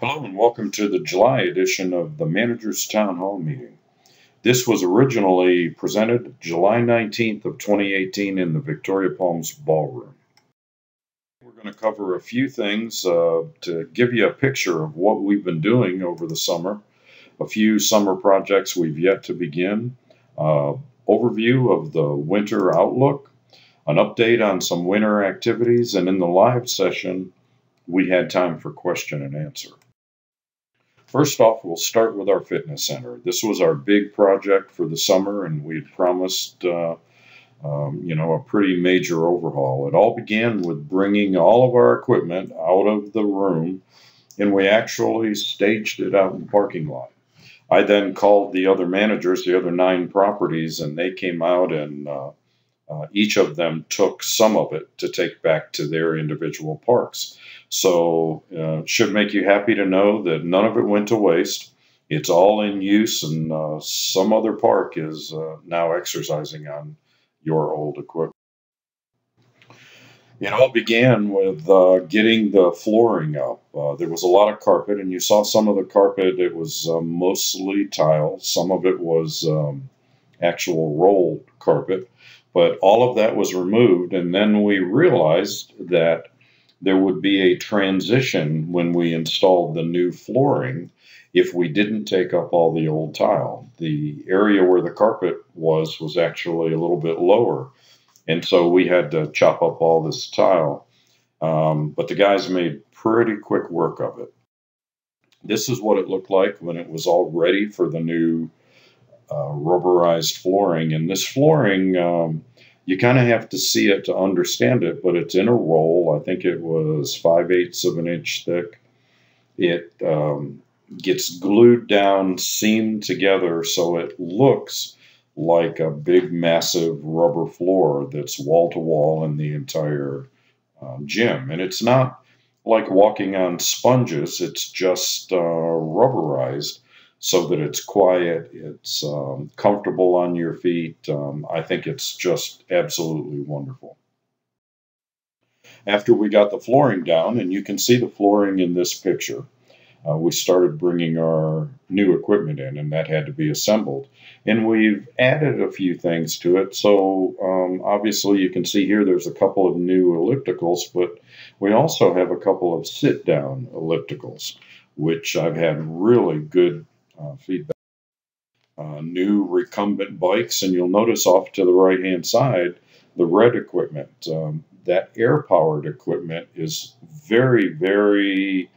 Hello and welcome to the July edition of the Manager's Town Hall meeting. This was originally presented July 19th of 2018 in the Victoria Palms Ballroom. We're going to cover a few things to give you a picture of what we've been doing over the summer, a few summer projects we've yet to begin, overview of the winter outlook, an update on some winter activities, and in the live session, we had time for question and answer. First off, we'll start with our fitness center. This was our big project for the summer, and we had promised, a pretty major overhaul. It all began with bringing all of our equipment out of the room, and we actually staged it out in the parking lot. I then called the other managers, the other 9 properties, and they came out and each of them took some of it to take back to their individual parks. So it should make you happy to know that none of it went to waste. It's all in use, and some other park is now exercising on your old equipment. It all began with getting the flooring up. There was a lot of carpet, and you saw some of the carpet. It was mostly tile. Some of it was actual rolled carpet. But all of that was removed, and then we realized that there would be a transition when we installed the new flooring if we didn't take up all the old tile. The area where the carpet was actually a little bit lower, and so we had to chop up all this tile. But the guys made pretty quick work of it. This is what it looked like when it was all ready for the new rubberized flooring. And this flooring, you kind of have to see it to understand it, but it's in a roll. I think it was 5/8 of an inch thick. It gets glued down, seamed together, so it looks like a big, massive rubber floor that's wall to wall in the entire gym. And it's not like walking on sponges, it's just rubberized, so that it's quiet, it's comfortable on your feet. I think it's just absolutely wonderful. After we got the flooring down, and you can see the flooring in this picture, we started bringing our new equipment in, and that had to be assembled. And we've added a few things to it. So obviously you can see here there's a couple of new ellipticals, but we also have a couple of sit-down ellipticals, which I've had really good feedback. New recumbent bikes, and you'll notice off to the right hand side the red equipment. That air powered equipment is very, very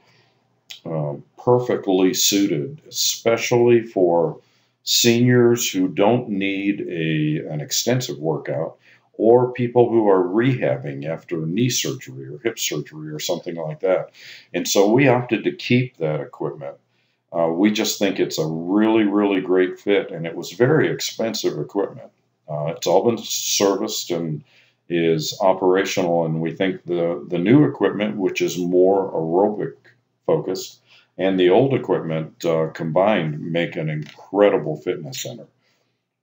perfectly suited, especially for seniors who don't need an extensive workout, or people who are rehabbing after knee surgery or hip surgery or something like that. And so we opted to keep that equipment. We just think it's a really, really great fit, and it was very expensive equipment. It's all been serviced and is operational, and we think the new equipment, which is more aerobic focused, and the old equipment combined make an incredible fitness center.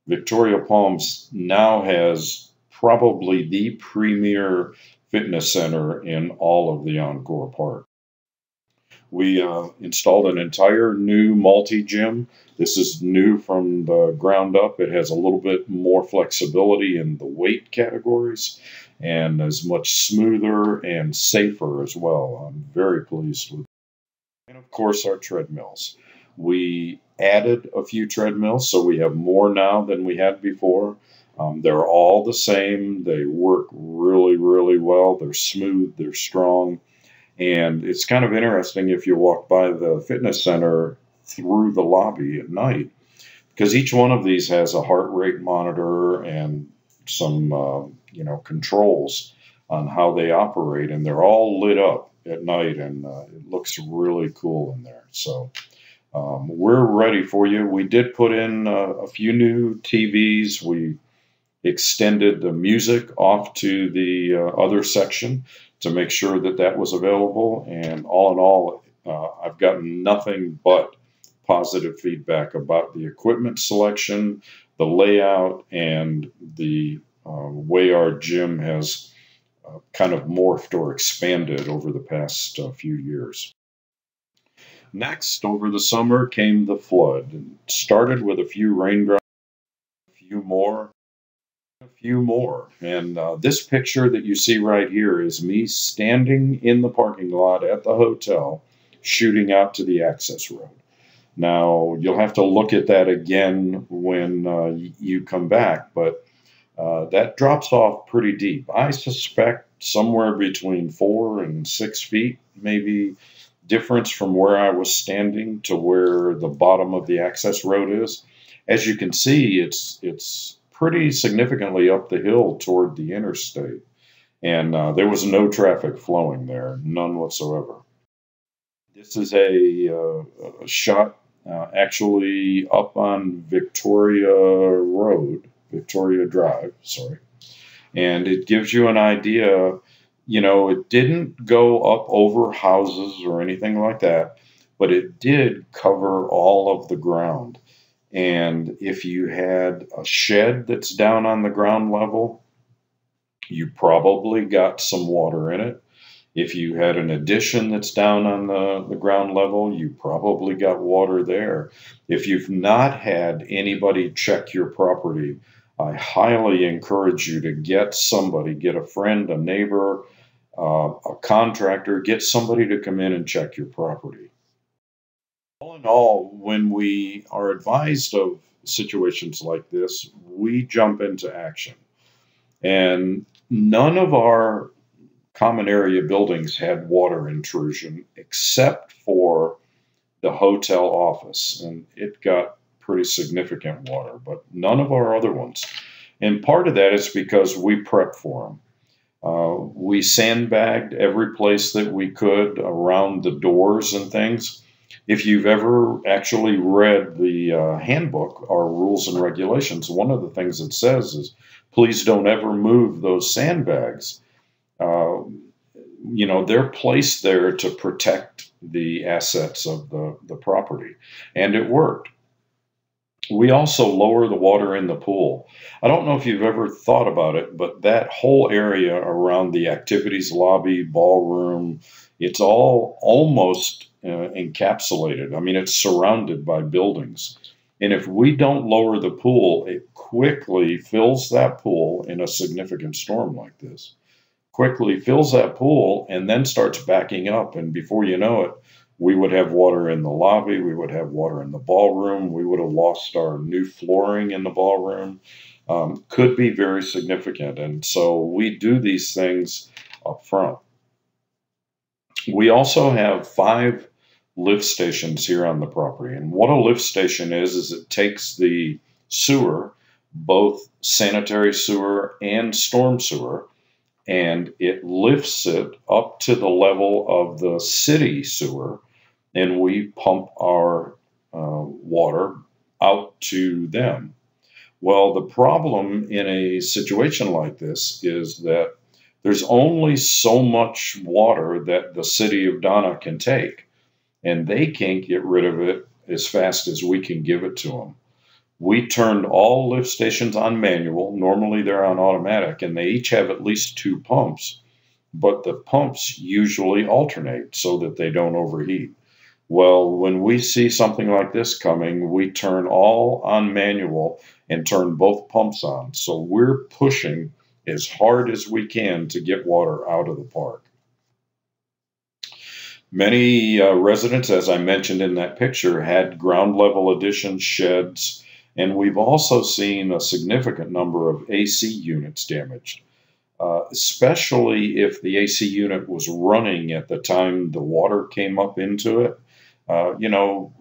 Victoria Palms now has probably the premier fitness center in all of the Encore Park. We installed an entire new multi-gym. This is new from the ground up. It has a little bit more flexibility in the weight categories and is much smoother and safer as well. I'm very pleased with it. And of course, our treadmills. We added a few treadmills, so we have more now than we had before. They're all the same. They work really, really well. They're smooth. They're strong. And it's kind of interesting if you walk by the fitness center through the lobby at night, because each one of these has a heart rate monitor and some, controls on how they operate, and they're all lit up at night, and it looks really cool in there. So we're ready for you. We did put in a few new TVs. We extended the music off to the other section to make sure that that was available. And all in all, I've gotten nothing but positive feedback about the equipment selection, the layout, and the way our gym has kind of morphed or expanded over the past few years. Next, over the summer came the flood. It started with a few raindrops, a few more, a few more. And this picture that you see right here is me standing in the parking lot at the hotel, shooting out to the access road. Now, you'll have to look at that again when you come back, but that drops off pretty deep. I suspect somewhere between 4 and 6 feet, maybe difference from where I was standing to where the bottom of the access road is. As you can see, it's pretty significantly up the hill toward the interstate, and there was no traffic flowing there, none whatsoever. This is a shot actually up on Victoria Drive, sorry, and it gives you an idea. You know, it didn't go up over houses or anything like that, but it did cover all of the ground. And if you had a shed that's down on the ground level, you probably got some water in it. If you had an addition that's down on the ground level, you probably got water there. If you've not had anybody check your property, I highly encourage you to get somebody, get a friend, a neighbor, a contractor, get somebody to come in and check your property. All in all, when we are advised of situations like this, we jump into action. And none of our common area buildings had water intrusion except for the hotel office, and it got pretty significant water, but none of our other ones. And part of that is because we prepped for them. We sandbagged every place that we could around the doors and things. If you've ever actually read the handbook, our rules and regulations, one of the things it says is please don't ever move those sandbags. You know, they're placed there to protect the assets of the property, and it worked. We also lower the water in the pool. I don't know if you've ever thought about it, but that whole area around the activities lobby, ballroom, it's all almost encapsulated. I mean, it's surrounded by buildings. And if we don't lower the pool, it quickly fills that pool in a significant storm like this. Quickly fills that pool and then starts backing up. And before you know it, we would have water in the lobby, we would have water in the ballroom, we would have lost our new flooring in the ballroom. Could be very significant. And so we do these things up front. We also have 5 lift stations here on the property. And what a lift station is it takes the sewer, both sanitary sewer and storm sewer, and it lifts it up to the level of the city sewer, and we pump our water out to them. Well, the problem in a situation like this is that there's only so much water that the city of Donna can take, and they can't get rid of it as fast as we can give it to them. We turned all lift stations on manual. Normally they're on automatic, and they each have at least 2 pumps, but the pumps usually alternate so that they don't overheat. Well, when we see something like this coming, we turn all on manual and turn both pumps on. So we're pushing as hard as we can to get water out of the park. Many residents, as I mentioned in that picture, had ground level additions, sheds, and we've also seen a significant number of AC units damaged, especially if the AC unit was running at the time the water came up into it. You know,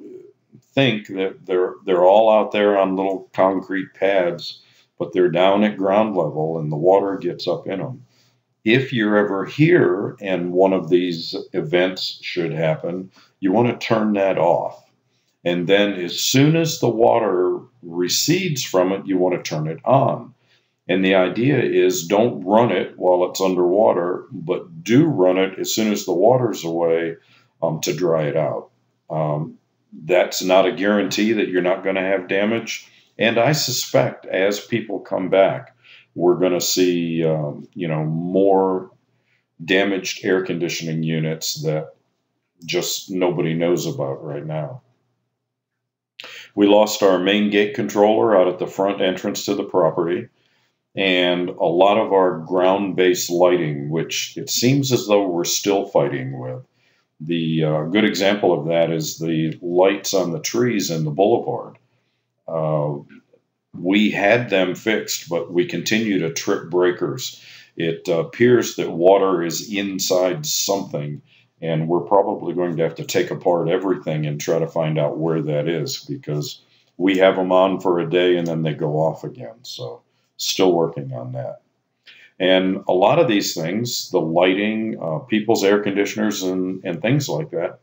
think that they're all out there on little concrete pads, but they're down at ground level and the water gets up in them. If you're ever here and one of these events should happen, you want to turn that off. And then as soon as the water recedes from it, you want to turn it on. And the idea is don't run it while it's underwater, but do run it as soon as the water's away to dry it out. That's not a guarantee that you're not going to have damage. And I suspect as people come back, we're going to see, more damaged air conditioning units that just nobody knows about right now. We lost our main gate controller out at the front entrance to the property, and a lot of our ground based lighting, which it seems as though we're still fighting with. The good example of that is the lights on the trees in the boulevard. Uh, we had them fixed, but we continue to trip breakers. It appears that water is inside something, and we're probably going to have to take apart everything and try to find out where that is, because we have them on for a day and then they go off again. So, still working on that. And a lot of these things, the lighting, people's air conditioners, and things like that,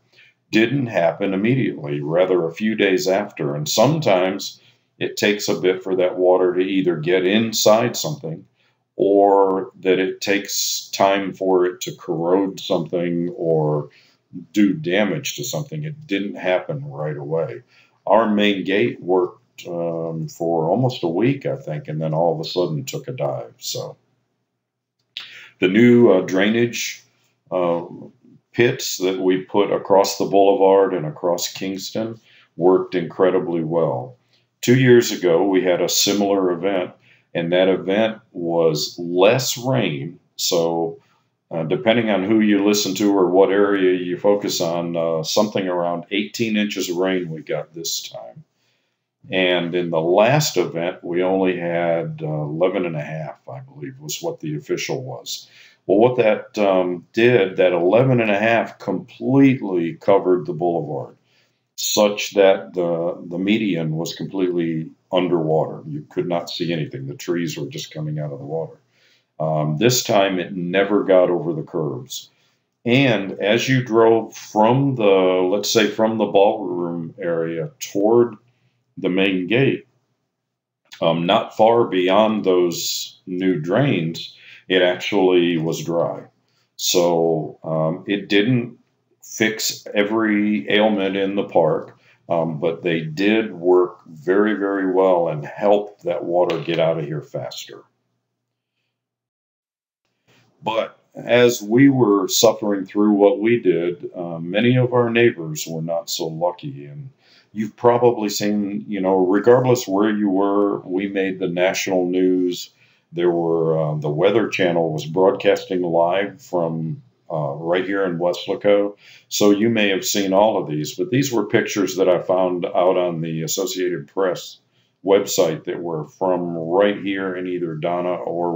didn't happen immediately, rather, a few days after. And sometimes it takes a bit for that water to either get inside something or that it takes time for it to corrode something or do damage to something. It didn't happen right away. Our main gate worked for almost a week, I think, and then all of a sudden took a dive. So the new drainage uh, pits that we put across the boulevard and across Kingston worked incredibly well. 2 years ago, we had a similar event, and that event was less rain. So, depending on who you listen to or what area you focus on, something around 18 inches of rain we got this time. And in the last event, we only had 11 and a half, I believe, was what the official was. Well, what that did, that 11 and a half completely covered the boulevard, such that the median was completely underwater. You could not see anything. The trees were just coming out of the water. This time it never got over the curbs. And as you drove from the, let's say, from the ballroom area toward the main gate, not far beyond those new drains, it actually was dry. So it didn't fix every ailment in the park, but they did work very, very well and help that water get out of here faster. But as we were suffering through what we did, many of our neighbors were not so lucky. And you've probably seen, regardless where you were, we made the national news. There were, the Weather Channel was broadcasting live from right here in Weslaco. So you may have seen all of these, but these were pictures that I found out on the Associated Press website that were from right here in either Donna or,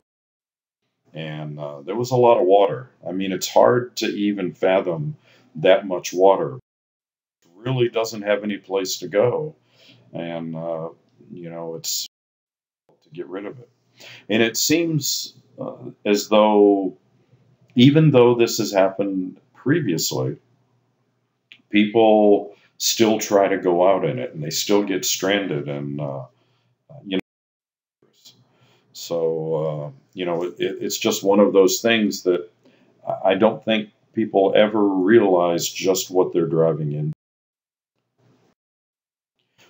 and there was a lot of water. I mean, it's hard to even fathom that much water. It really doesn't have any place to go, and it's to get rid of it. And it seems as though, even though this has happened previously, people still try to go out in it, and they still get stranded, and you know. So it's just one of those things that I don't think people ever realize just what they're driving in.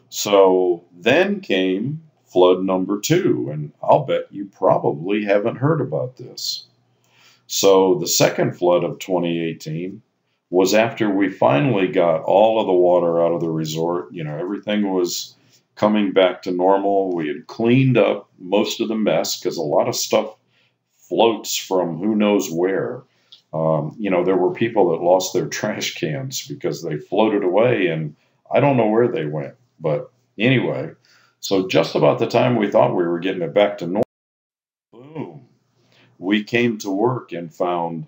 So then came flood number two, and I'll bet you probably haven't heard about this. So the second flood of 2018 was after we finally got all of the water out of the resort. Everything was coming back to normal. We had cleaned up most of the mess because a lot of stuff floats from who knows where. There were people that lost their trash cans because they floated away, and I don't know where they went. But anyway, so just about the time we thought we were getting it back to normal, boom, we came to work and found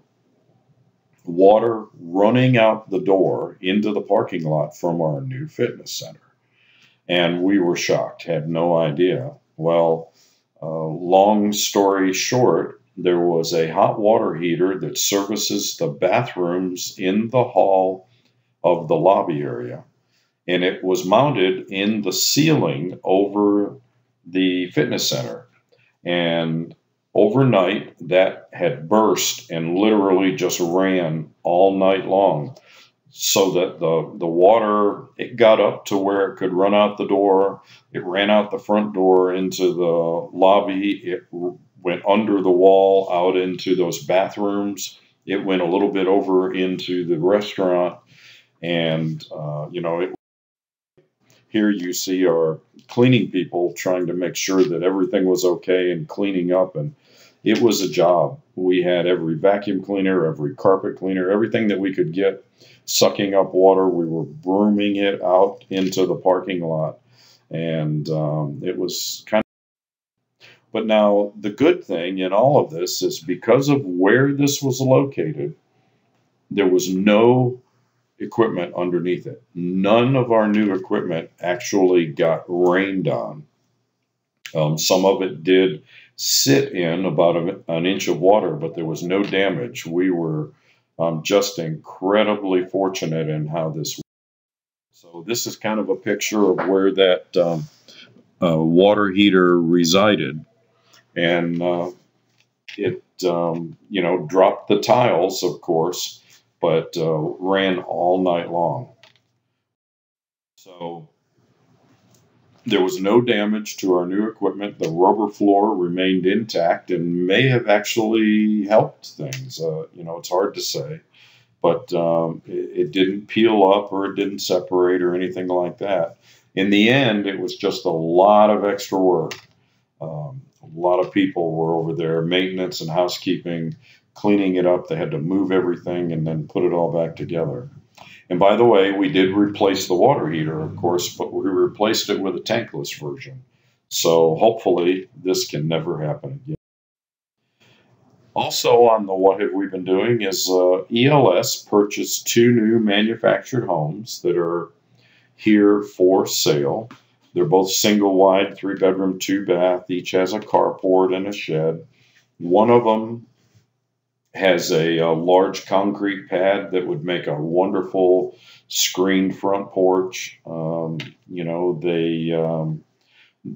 water running out the door into the parking lot from our new fitness center. And we were shocked, had no idea. Well, long story short, there was a hot water heater that services the bathrooms in the hall of the lobby area, and it was mounted in the ceiling over the fitness center. And overnight, that had burst and literally just ran all night long, so that the water, it got up to where it could run out the door. It ran out the front door into the lobby. It went under the wall out into those bathrooms. It went a little bit over into the restaurant. And, here you see our cleaning people trying to make sure that everything was okay and cleaning up. And it was a job. We had every vacuum cleaner, every carpet cleaner, everything that we could get sucking up water. We were brooming it out into the parking lot. And it was kind of. But now, the good thing in all of this is because of where this was located, there was no equipment underneath it. None of our new equipment actually got rained on. Some of it did sit in about an inch of water, but there was no damage. We were just incredibly fortunate in how this worked. So this is kind of a picture of where that water heater resided, and it dropped the tiles, of course, but ran all night long. So there was no damage to our new equipment. The rubber floor remained intact and may have actually helped things. It's hard to say, but it didn't peel up or it didn't separate or anything like that. In the end, it was just a lot of extra work. A lot of people were over there, maintenance and housekeeping, cleaning it up. They had to move everything and then put it all back together. And by the way, we did replace the water heater, of course, but we replaced it with a tankless version. So hopefully this can never happen again. Also on the What Have We Been Doing is ELS purchased 2 new manufactured homes that are here for sale. They're both single wide, 3-bedroom, 2-bath. Each has a carport and a shed. One of them has a large concrete pad that would make a wonderful screened front porch.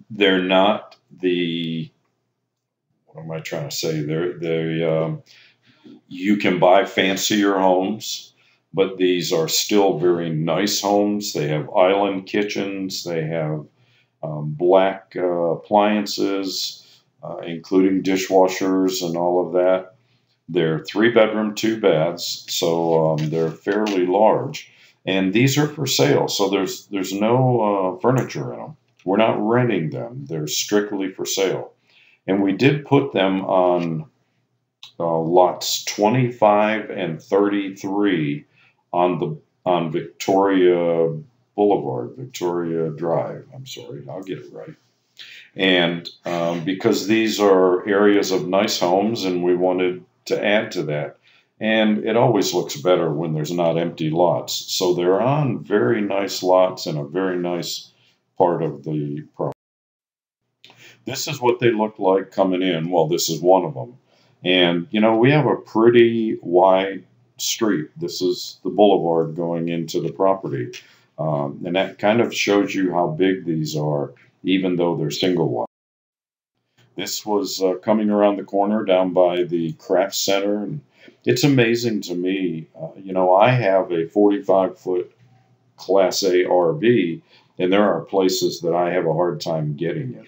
They're not the, what am I trying to say? You can buy fancier homes, but these are still very nice homes. They have island kitchens. They have black appliances, including dishwashers and all of that. They're 3-bedroom, 2 baths, so they're fairly large. And these are for sale, so there's no furniture in them. We're not renting them. They're strictly for sale. And we did put them on lots 25 and 33 on Victoria Boulevard, Victoria Drive. I'm sorry, I'll get it right. And because these are areas of nice homes, and we wanted to add to that. And it always looks better when there's not empty lots. So they're on very nice lots in a very nice part of the property. This is what they look like coming in. Well, this is one of them. And, we have a pretty wide street. This is the boulevard going into the property. And that kind of shows you how big these are, even though they're single wide. This was coming around the corner down by the craft center. And it's amazing to me. I have a 45-foot Class A RV, and there are places that I have a hard time getting in.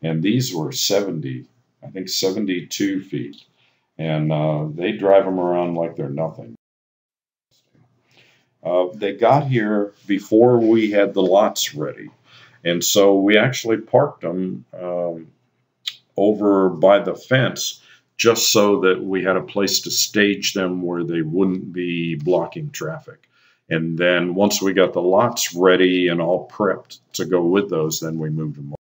And these were 72 feet. And they drive them around like they're nothing. They got here before we had the lots ready. And so we actually parked them over by the fence just so that we had a place to stage them where they wouldn't be blocking traffic. And then once we got the lots ready and all prepped to go with those, then we moved them on.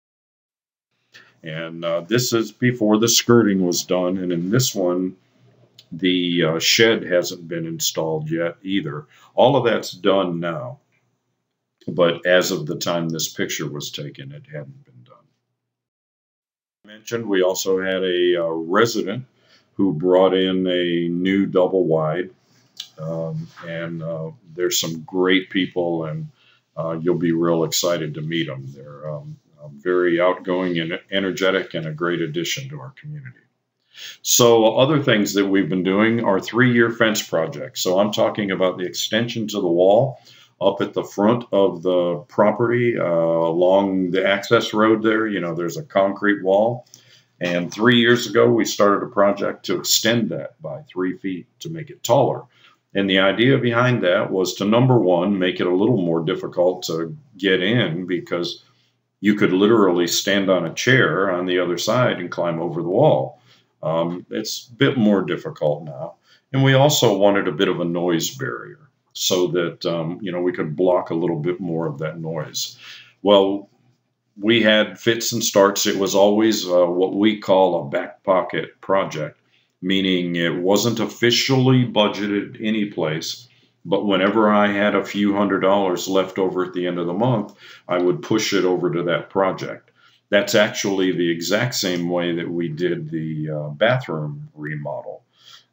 And this is before the skirting was done. And in this one, the shed hasn't been installed yet either. All of that's done now. But as of the time this picture was taken, it hadn't been done. I mentioned we also had a resident who brought in a new double wide. And there's some great people, and you'll be real excited to meet them. They're very outgoing and energetic, and a great addition to our community. So other things that we've been doing are 3-year fence projects. So I'm talking about the extension to the wall up at the front of the property along the access road there. There's a concrete wall. And 3 years ago, we started a project to extend that by 3 feet to make it taller. And the idea behind that was to, number one, make it a little more difficult to get in because you could literally stand on a chair on the other side and climb over the wall. It's a bit more difficult now. And we also wanted a bit of a noise barrier so that we could block a little bit more of that noise. Well, we had fits and starts. It was always what we call a back pocket project, meaning it wasn't officially budgeted any place. But whenever I had a few $100s left over at the end of the month, I would push it over to that project. That's actually the exact same way that we did the bathroom remodel.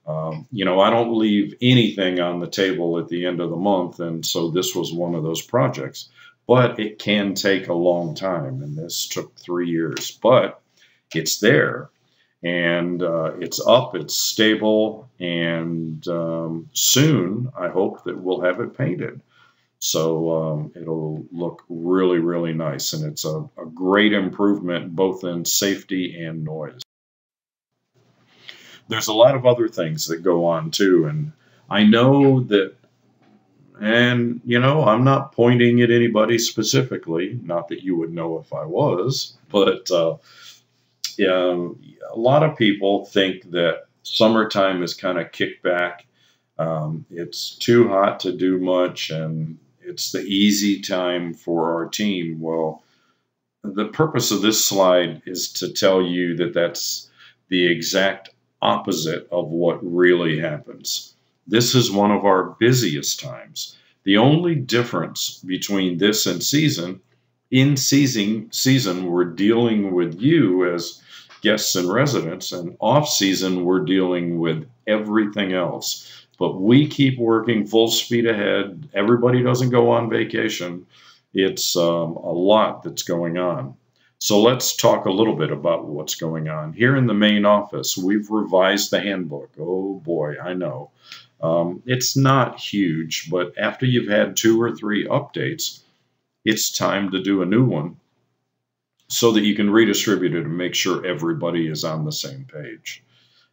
I don't leave anything on the table at the end of the month, and so this was one of those projects. But it can take a long time, and this took 3 years. But it's there, and it's up, it's stable, and soon I hope that we'll have it painted. So it'll look really, really nice, and it's a great improvement both in safety and noise. There's a lot of other things that go on too, and I know that, and I'm not pointing at anybody specifically, not that you would know if I was, but yeah, a lot of people think that summertime is kind of kicked back. It's too hot to do much, and it's the easy time for our team. Well, the purpose of this slide is to tell you that that's the exact opposite of what really happens. This is one of our busiest times. The only difference between this and season, in season we're dealing with you as guests and residents, and off season we're dealing with everything else. But we keep working full speed ahead. Everybody doesn't go on vacation. It's a lot that's going on. So let's talk a little bit about what's going on. Here in the main office, we've revised the handbook. Oh boy, I know. It's not huge, but after you've had 2 or 3 updates, it's time to do a new one so that you can redistribute it and make sure everybody is on the same page.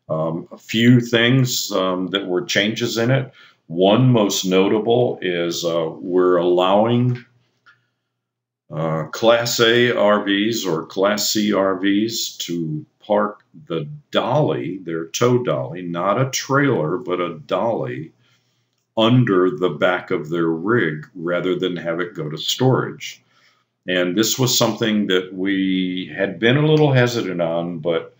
A few things that were changes in it. One most notable is we're allowing Class A RVs or Class C RVs to park the dolly, their tow dolly, not a trailer, but a dolly, under the back of their rig rather than have it go to storage. And this was something that we had been a little hesitant on, but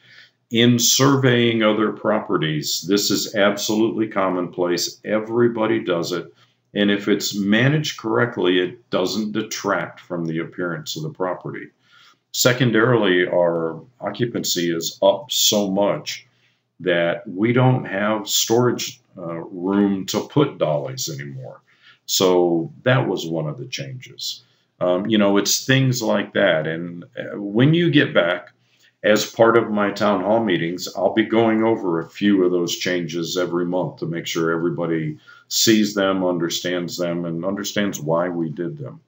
in surveying other properties, this is absolutely commonplace. Everybody does it. And if it's managed correctly, it doesn't detract from the appearance of the property. Secondarily, our occupancy is up so much that we don't have storage room to put dollies anymore. So that was one of the changes. It's things like that. And when you get back, as part of my town hall meetings, I'll be going over a few of those changes every month to make sure everybody sees them, and understands why we did them.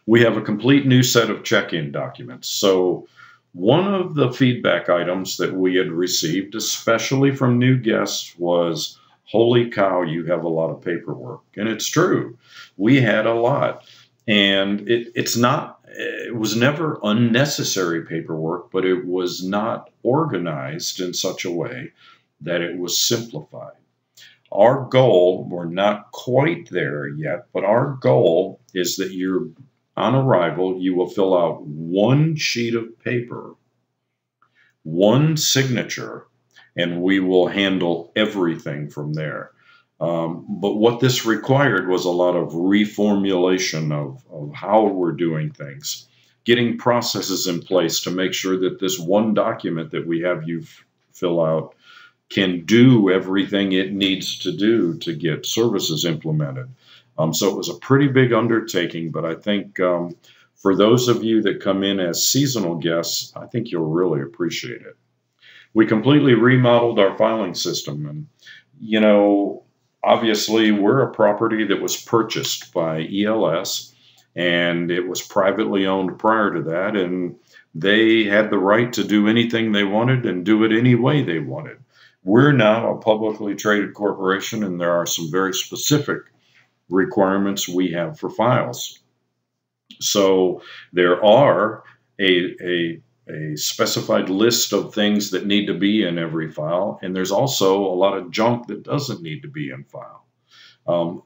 We have a complete new set of check-in documents. So one of the feedback items that we had received, especially from new guests, was, holy cow, you have a lot of paperwork. And it's true. We had a lot. And it was never unnecessary paperwork, but it was not organized in such a way that it was simplified. Our goal, we're not quite there yet, but our goal is that on arrival, you will fill out one sheet of paper, one signature, and we will handle everything from there. But what this required was a lot of reformulation of how we're doing things, getting processes in place to make sure that this one document that we have you fill out can do everything it needs to do to get services implemented. So it was a pretty big undertaking, but I think for those of you that come in as seasonal guests, I think you'll really appreciate it. We completely remodeled our filing system, and obviously we're a property that was purchased by ELS, and it was privately owned prior to that, and they had the right to do anything they wanted and do it any way they wanted. We're now a publicly traded corporation, and there are some very specific requirements we have for files. So there are a specified list of things that need to be in every file, and there's also a lot of junk that doesn't need to be in file.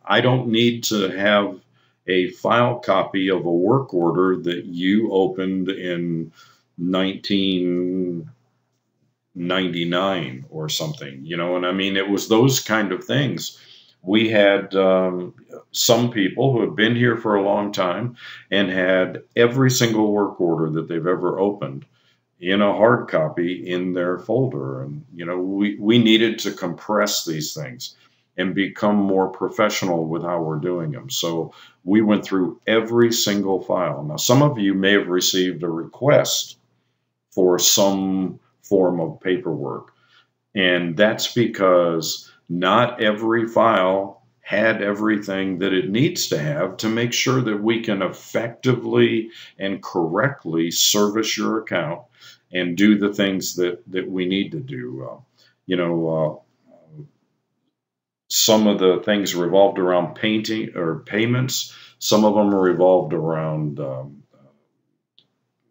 I don't need to have a file copy of a work order that you opened in 1999 or something, and I mean, it was those kind of things. We had some people who had been here for a long time and had every single work order that they've ever opened in a hard copy in their folder. And, we needed to compress these things and become more professional with how we're doing them. So we went through every single file. Now, some of you may have received a request for some form of paperwork, and that's because not every file had everything that it needs to have to make sure that we can effectively and correctly service your account and do the things that we need to do. Some of the things revolved around painting or payments. Some of them revolved around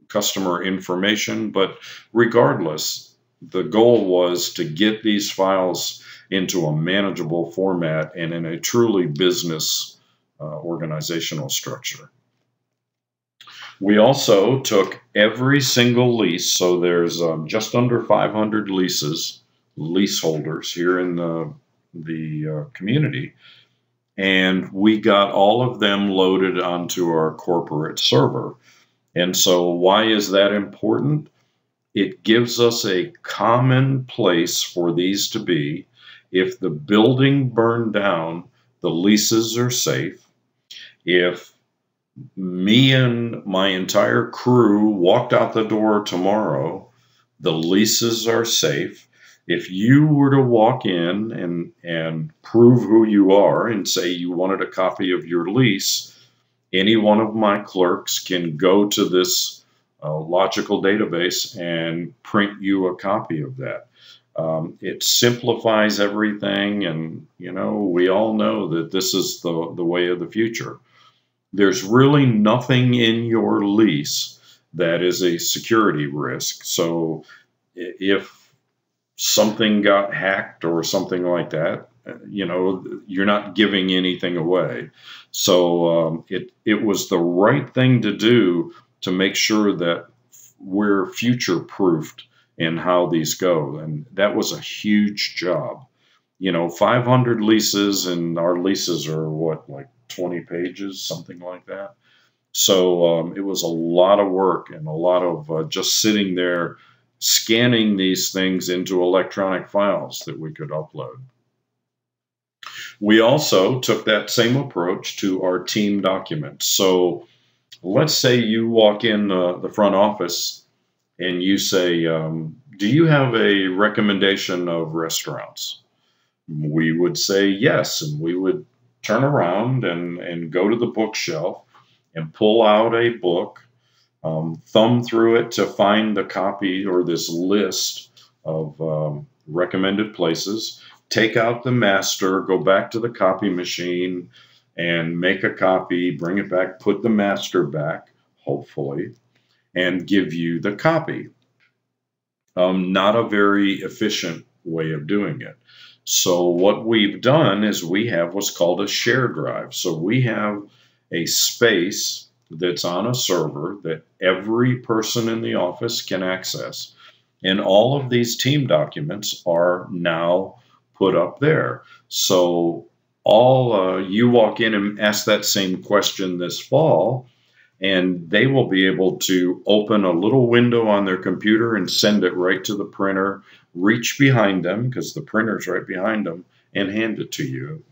customer information. But regardless, the goal was to get these files into a manageable format and in a truly business organizational structure. We also took every single lease, so there's just under 500 leaseholders here in the community, and we got all of them loaded onto our corporate server. And so why is that important? It gives us a common place for these to be. If the building burned down, the leases are safe. If me and my entire crew walked out the door tomorrow, the leases are safe. If you were to walk in and prove who you are and say you wanted a copy of your lease, any one of my clerks can go to this logical database and print you a copy of that. It simplifies everything, and we all know that this is the way of the future. There's really nothing in your lease that is a security risk. So if something got hacked or something like that, you're not giving anything away. So it was the right thing to do to make sure that we're future proofed in how these go. And that was a huge job. 500 leases, and our leases are what, like 20 pages, something like that. So it was a lot of work and a lot of just sitting there scanning these things into electronic files that we could upload. We also took that same approach to our team documents. So let's say you walk in the front office and you say, do you have a recommendation of restaurants? We would say yes, and we would turn around and go to the bookshelf and pull out a book, thumb through it to find the copy or this list of recommended places, take out the master, go back to the copy machine and make a copy, bring it back, put the master back, hopefully, and give you the copy. Not a very efficient way of doing it. So what we've done is we have what's called a share drive. So we have a space that's on a server that every person in the office can access. And all of these team documents are now put up there. So you walk in and ask that same question this fall, and they will be able to open a little window on their computer and send it right to the printer, reach behind them, because the printer's right behind them, and hand it to you.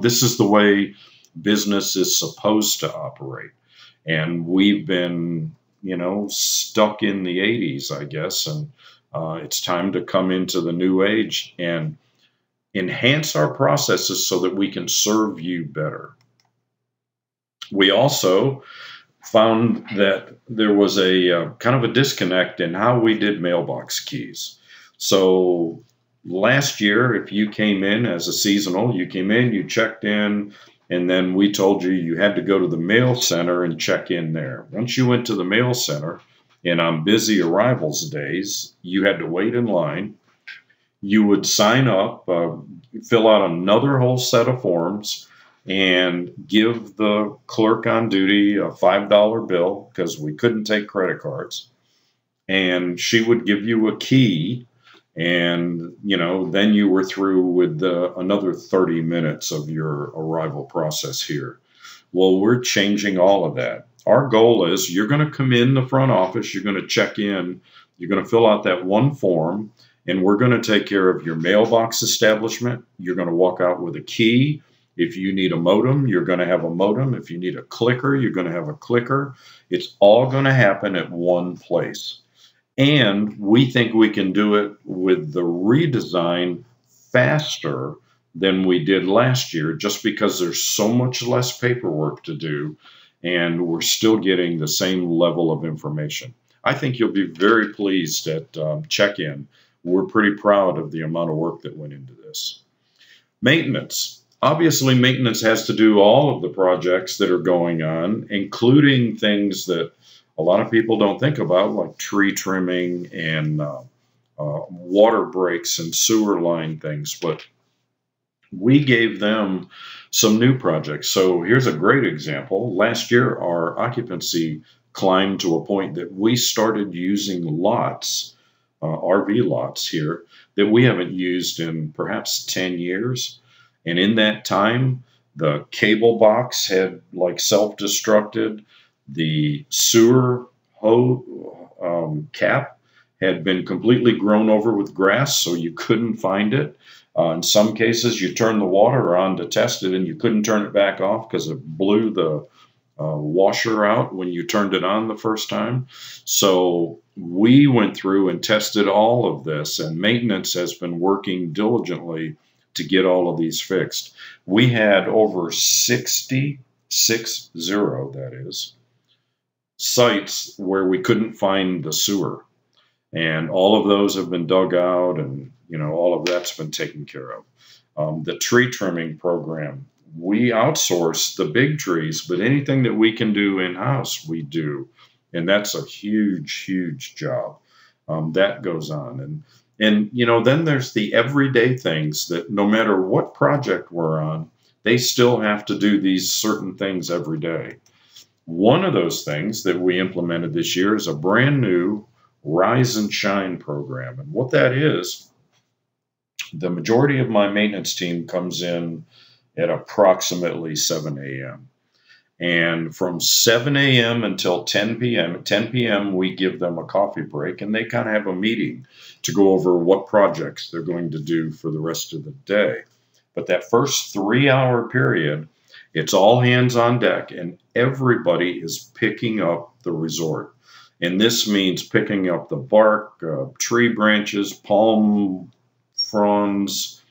This is the way business is supposed to operate. And we've been, stuck in the 80s, I guess, and it's time to come into the new age and enhance our processes so that we can serve you better. We also found that there was a kind of a disconnect in how we did mailbox keys. So Last year, if you came in as a seasonal, you came in, you checked in, and then we told you you had to go to the mail center and check in there. Once you went to the mail center, and on busy arrivals days, you had to wait in line. You would sign up, fill out another whole set of forms, and give the clerk on duty a $5 bill because we couldn't take credit cards. And she would give you a key, and then you were through with another 30 minutes of your arrival process here. Well, we're changing all of that. Our goal is you're going to come in the front office, you're going to check in, you're going to fill out that one form, and we're going to take care of your mailbox establishment. You're going to walk out with a key. If you need a modem, you're going to have a modem. If you need a clicker, you're going to have a clicker. It's all going to happen at one place. And we think we can do it with the redesign faster than we did last year, just because there's so much less paperwork to do, and we're still getting the same level of information. I think you'll be very pleased at check-in. We're pretty proud of the amount of work that went into this. Maintenance. Obviously, maintenance has to do all of the projects that are going on, including things that a lot of people don't think about, like tree trimming and water breaks and sewer line things. But we gave them some new projects. So here's a great example. Last year, our occupancy climbed to a point that we started using lots, RV lots here, that we haven't used in perhaps 10 years. And in that time, the cable box had like self-destructed. The sewer cap had been completely grown over with grass, so you couldn't find it. In some cases, you turned the water on to test it, and you couldn't turn it back off because it blew the washer out when you turned it on the first time. So we went through and tested all of this, and maintenance has been working diligently to get all of these fixed. We had over 60, that is, sites where we couldn't find the sewer. And all of those have been dug out, and all of that's been taken care of. The tree trimming program, we outsource the big trees, but anything that we can do in-house, we do. And that's a huge, huge job. That goes on. And then there's the everyday things that no matter what project we're on, they still have to do these certain things every day. One of those things that we implemented this year is a brand new Rise and Shine program. And what that is, the majority of my maintenance team comes in at approximately 7 a.m. And from 7 a.m. until 10 p.m., at 10 p.m., we give them a coffee break, and they kind of have a meeting to go over what projects they're going to do for the rest of the day. But that first 3-hour period, it's all hands on deck, and everybody is picking up the resort. And this means picking up the bark, tree branches, palm fronds,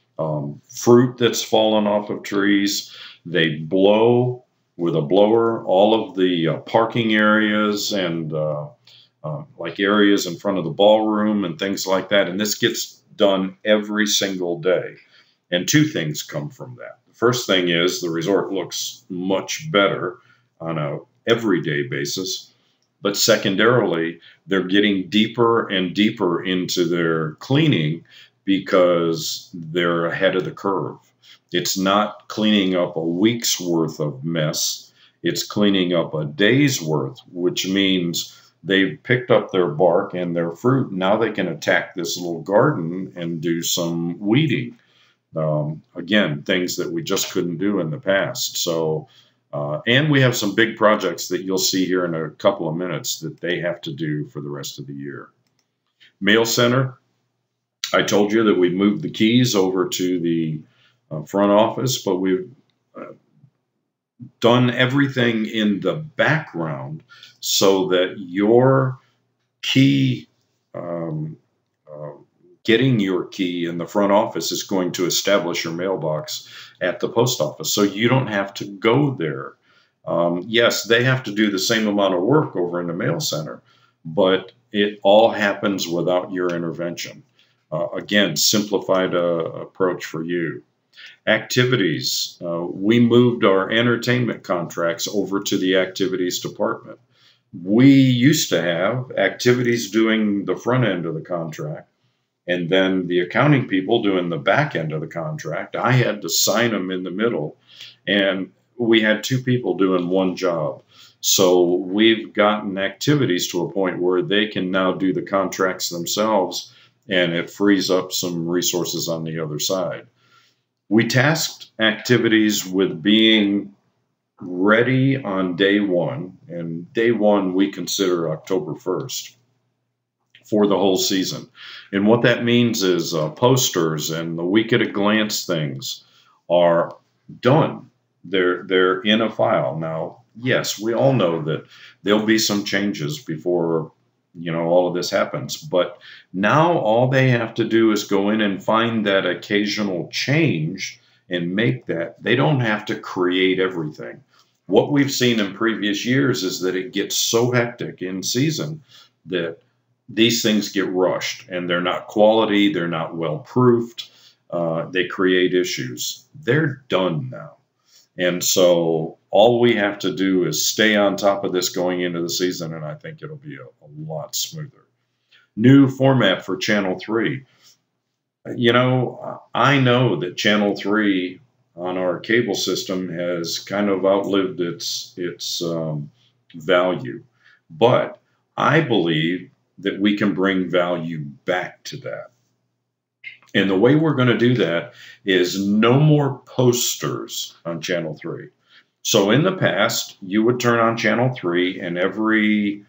fruit that's fallen off of trees. They blow with a blower all of the parking areas and like areas in front of the ballroom and things like that. And this gets done every single day. And two things come from that. The first thing is the resort looks much better on a everyday basis. But secondarily, they're getting deeper and deeper into their cleaning because they're ahead of the curve. It's not cleaning up a week's worth of mess. It's cleaning up a day's worth, which means they've picked up their bark and their fruit. Now they can attack this little garden and do some weeding. Again, things that we just couldn't do in the past. So, and we have some big projects that you'll see here in a couple of minutes that they have to do for the rest of the year. Mail center, I told you that we moved the keys over to the front office, but we've done everything in the background so that your key, getting your key in the front office is going to establish your mailbox at the post office. So you don't have to go there. Yes, they have to do the same amount of work over in the mail center, but it all happens without your intervention. Again, simplified approach for you. Activities. We moved our entertainment contracts over to the activities department. We used to have activities doing the front end of the contract and then the accounting people doing the back end of the contract. I had to sign them in the middle, and we had two people doing one job. So we've gotten activities to a point where they can now do the contracts themselves, and it frees up some resources on the other side. We tasked activities with being ready on day one, and day one we consider October 1st for the whole season. And what that means is posters and the week at a glance things are done. They're in a file now. Yes, we all know that there'll be some changes before all of this happens. But now all they have to do is go in and find that occasional change and make that. They don't have to create everything. What we've seen in previous years is that it gets so hectic in season that these things get rushed and they're not quality, they're not well proofed, they create issues. They're done now. And so all we have to do is stay on top of this going into the season, and I think it'll be a lot smoother. New format for Channel 3. I know that Channel 3 on our cable system has kind of outlived its value, but I believe that we can bring value back to that. And the way we're going to do that is no more posters on Channel 3. So in the past, you would turn on Channel 3 and every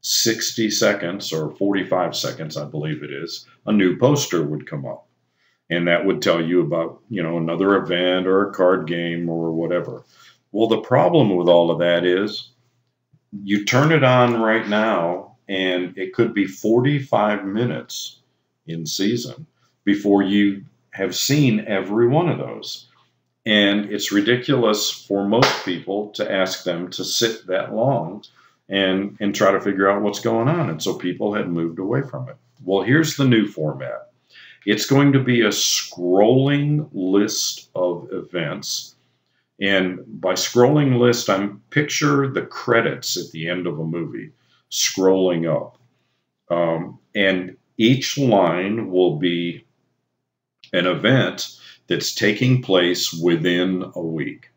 60 seconds or 45 seconds, I believe it is, a new poster would come up. And that would tell you about, another event or a card game or whatever. Well, the problem with all of that is you turn it on right now and it could be 45 minutes in season before you have seen every one of those. And it's ridiculous for most people to ask them to sit that long and try to figure out what's going on. And so people had moved away from it. Well, here's the new format. It's going to be a scrolling list of events. And by scrolling list, I'm picture the credits at the end of a movie scrolling up. And each line will be an event that's taking place within a week.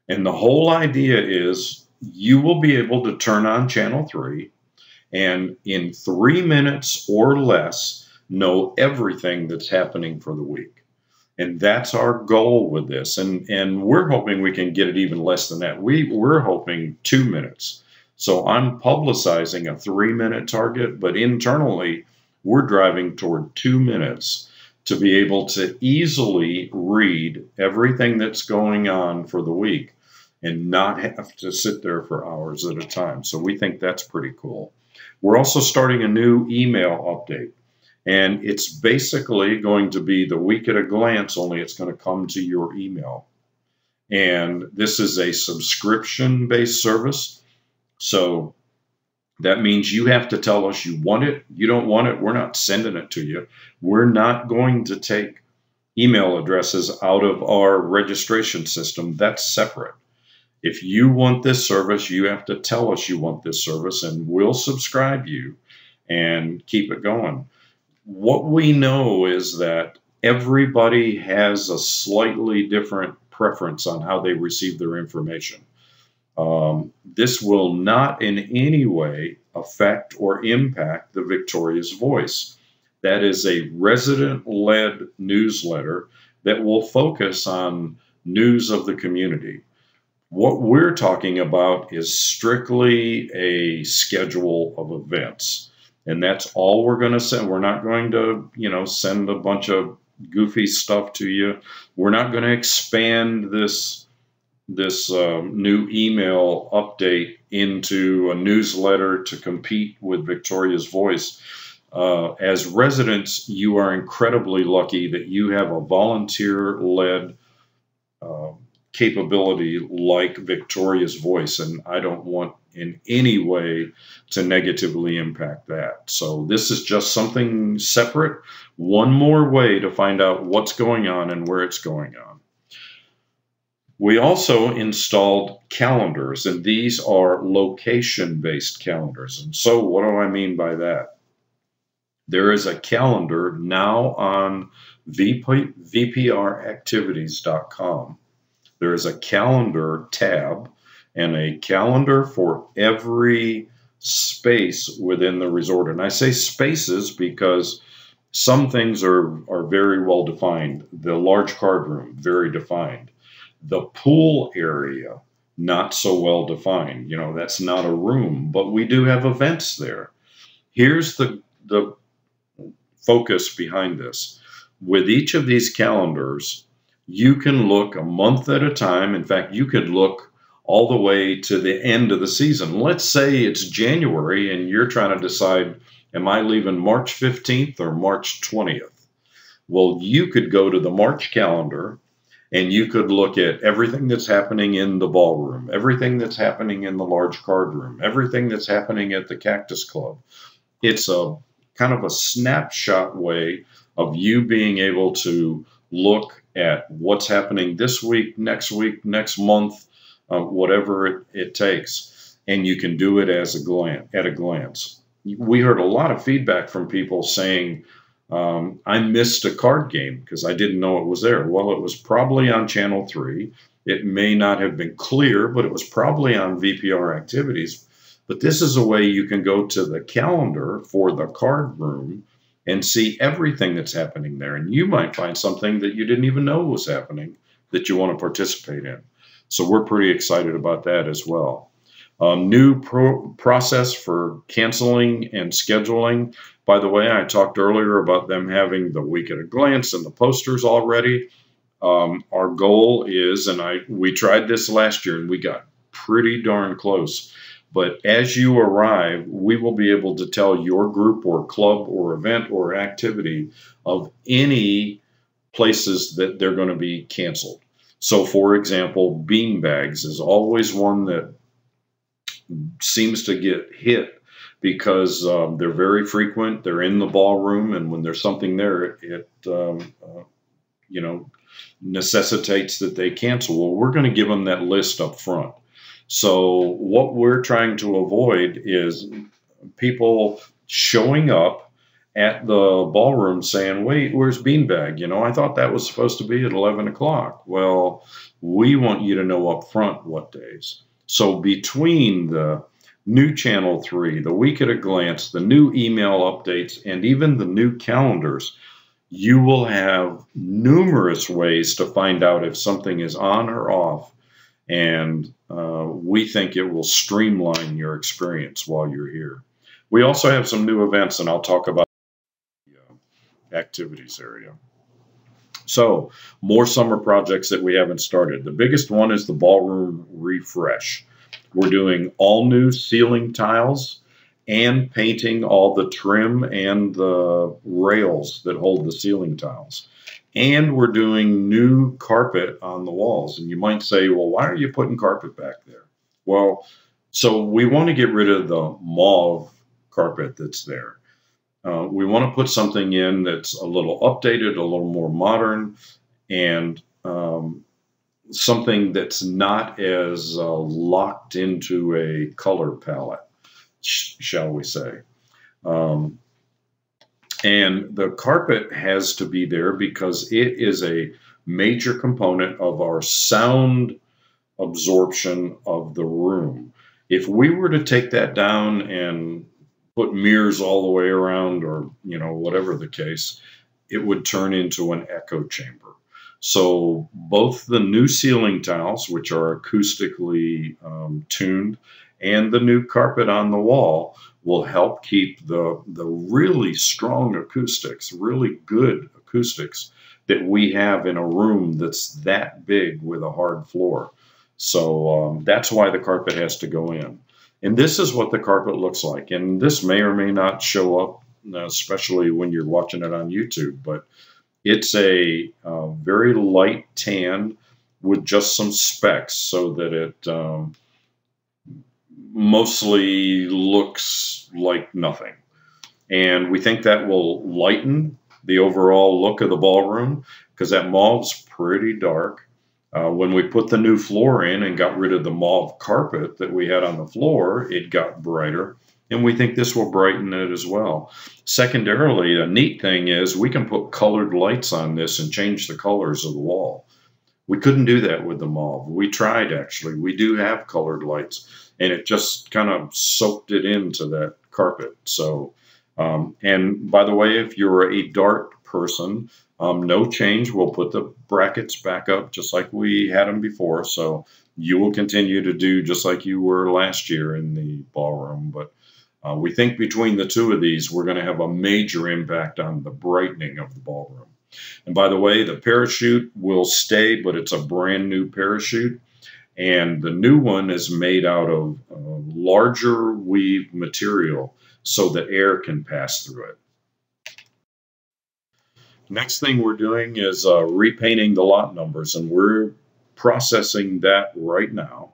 And the whole idea is you will be able to turn on Channel 3 and in 3 minutes or less know everything that's happening for the week. And that's our goal with this. And we're hoping we can get it even less than that. We're hoping 2 minutes. So I'm publicizing a 3-minute target, but internally we're driving toward 2 minutes to be able to easily read everything that's going on for the week and not have to sit there for hours at a time. So we think that's pretty cool. We're also starting a new email update. And it's basically going to be the week at a glance, only it's going to come to your email. And this is a subscription-based service. So that means you have to tell us you want it. You don't want it, we're not sending it to you. We're not going to take email addresses out of our registration system. That's separate. If you want this service, you have to tell us you want this service, and we'll subscribe you and keep it going. What we know is that everybody has a slightly different preference on how they receive their information. This will not in any way affect or impact the Victoria's Voice. That is a resident-led newsletter that will focus on news of the community. What we're talking about is strictly a schedule of events. And that's all we're going to send. We're not going to, send a bunch of goofy stuff to you. We're not going to expand this new email update into a newsletter to compete with Victoria's Voice. As residents, you are incredibly lucky that you have a volunteer-led capability like Victoria's voice, and I don't want in any way to negatively impact that. So this is just something separate, one more way to find out what's going on and where it's going on. We also installed calendars, and these are location-based calendars. And so what do I mean by that? There is a calendar now on vpractivities.com. There is a calendar tab and a calendar for every space within the resort. And I say spaces because some things are very well defined. The large card room, very defined. The pool area, not so well defined. You know, that's not a room, but we do have events there. Here's the focus behind this. With each of these calendars, you can look a month at a time. In fact, you could look all the way to the end of the season. Let's say it's January and you're trying to decide, am I leaving March 15th or March 20th? Well, you could go to the March calendar and you could look at everything that's happening in the ballroom, everything that's happening in the large card room, everything that's happening at the Cactus Club. It's a kind of a snapshot way of you being able to look at what's happening this week, next month, whatever it takes, and you can do it at a glance. We heard a lot of feedback from people saying, I missed a card game because I didn't know it was there. Well, it was probably on Channel 3. It may not have been clear, but it was probably on VPR Activities. But this is a way you can go to the calendar for the card room and see everything that's happening there. And you might find something that you didn't even know was happening that you want to participate in. So we're pretty excited about that as well. New process for canceling and scheduling. By the way, I talked earlier about them having the week at a glance and the posters already. Our goal is, and we tried this last year and we got pretty darn close. But as you arrive, we will be able to tell your group or club or event or activity of any places that they're going to be canceled. So, for example, beanbags is always one that seems to get hit because they're very frequent. They're in the ballroom, and when there's something there, it necessitates that they cancel. Well, we're going to give them that list up front. So what we're trying to avoid is people showing up at the ballroom saying, wait, where's beanbag? You know, I thought that was supposed to be at 11 o'clock. Well, we want you to know up front what days. So between the new Channel 3, the week at a glance, the new email updates, and even the new calendars, you will have numerous ways to find out if something is on or off. And we think it will streamline your experience while you're here. We also have some new events, and I'll talk about the activities area. So, more summer projects that we haven't started. The biggest one is the ballroom refresh. We're doing all new ceiling tiles and painting all the trim and the rails that hold the ceiling tiles. And we're doing new carpet on the walls. And you might say, well, why are you putting carpet back there? Well, so we want to get rid of the mauve carpet that's there. We want to put something in that's a little updated, a little more modern, and something that's not as locked into a color palette, shall we say. And the carpet has to be there because it is a major component of our sound absorption of the room. If we were to take that down and put mirrors all the way around, or whatever the case, it would turn into an echo chamber. So both the new ceiling tiles, which are acoustically tuned, and the new carpet on the wall will help keep the really strong acoustics, really good acoustics that we have in a room that's that big with a hard floor. So that's why the carpet has to go in. And this is what the carpet looks like. And this may or may not show up, especially when you're watching it on YouTube, but it's a very light tan with just some specs so that it mostly looks like nothing. And we think that will lighten the overall look of the ballroom because that mauve's pretty dark. When we put the new floor in and got rid of the mauve carpet that we had on the floor, it got brighter. And we think this will brighten it as well. Secondarily, a neat thing is we can put colored lights on this and change the colors of the wall. We couldn't do that with the mauve. We tried, actually. We do have colored lights, and it just kind of soaked it into that carpet. So, and by the way, if you're a dart person, no change. We'll put the brackets back up just like we had them before. So you will continue to do just like you were last year in the ballroom. But we think between the two of these, we're going to have a major impact on the brightening of the ballroom. And by the way, the parachute will stay, but it's a brand new parachute. And the new one is made out of larger weave material so that air can pass through it. Next thing we're doing is repainting the lot numbers, and we're processing that right now.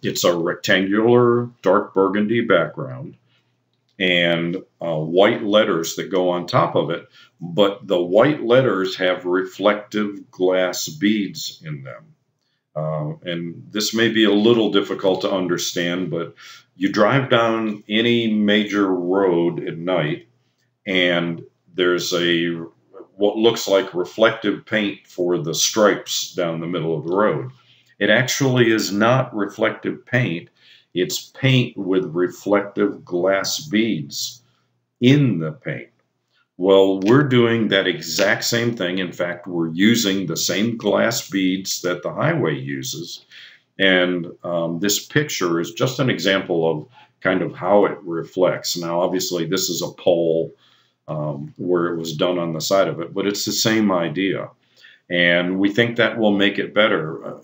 It's a rectangular dark burgundy background and white letters that go on top of it, but the white letters have reflective glass beads in them. And this may be a little difficult to understand, but you drive down any major road at night and there's what looks like reflective paint for the stripes down the middle of the road. It actually is not reflective paint. It's paint with reflective glass beads in the paint. Well, we're doing that exact same thing. In fact, we're using the same glass beads that the highway uses. And this picture is just an example of kind of how it reflects. Now, obviously, this is a pole where it was done on the side of it, but it's the same idea. And we think that will make it better.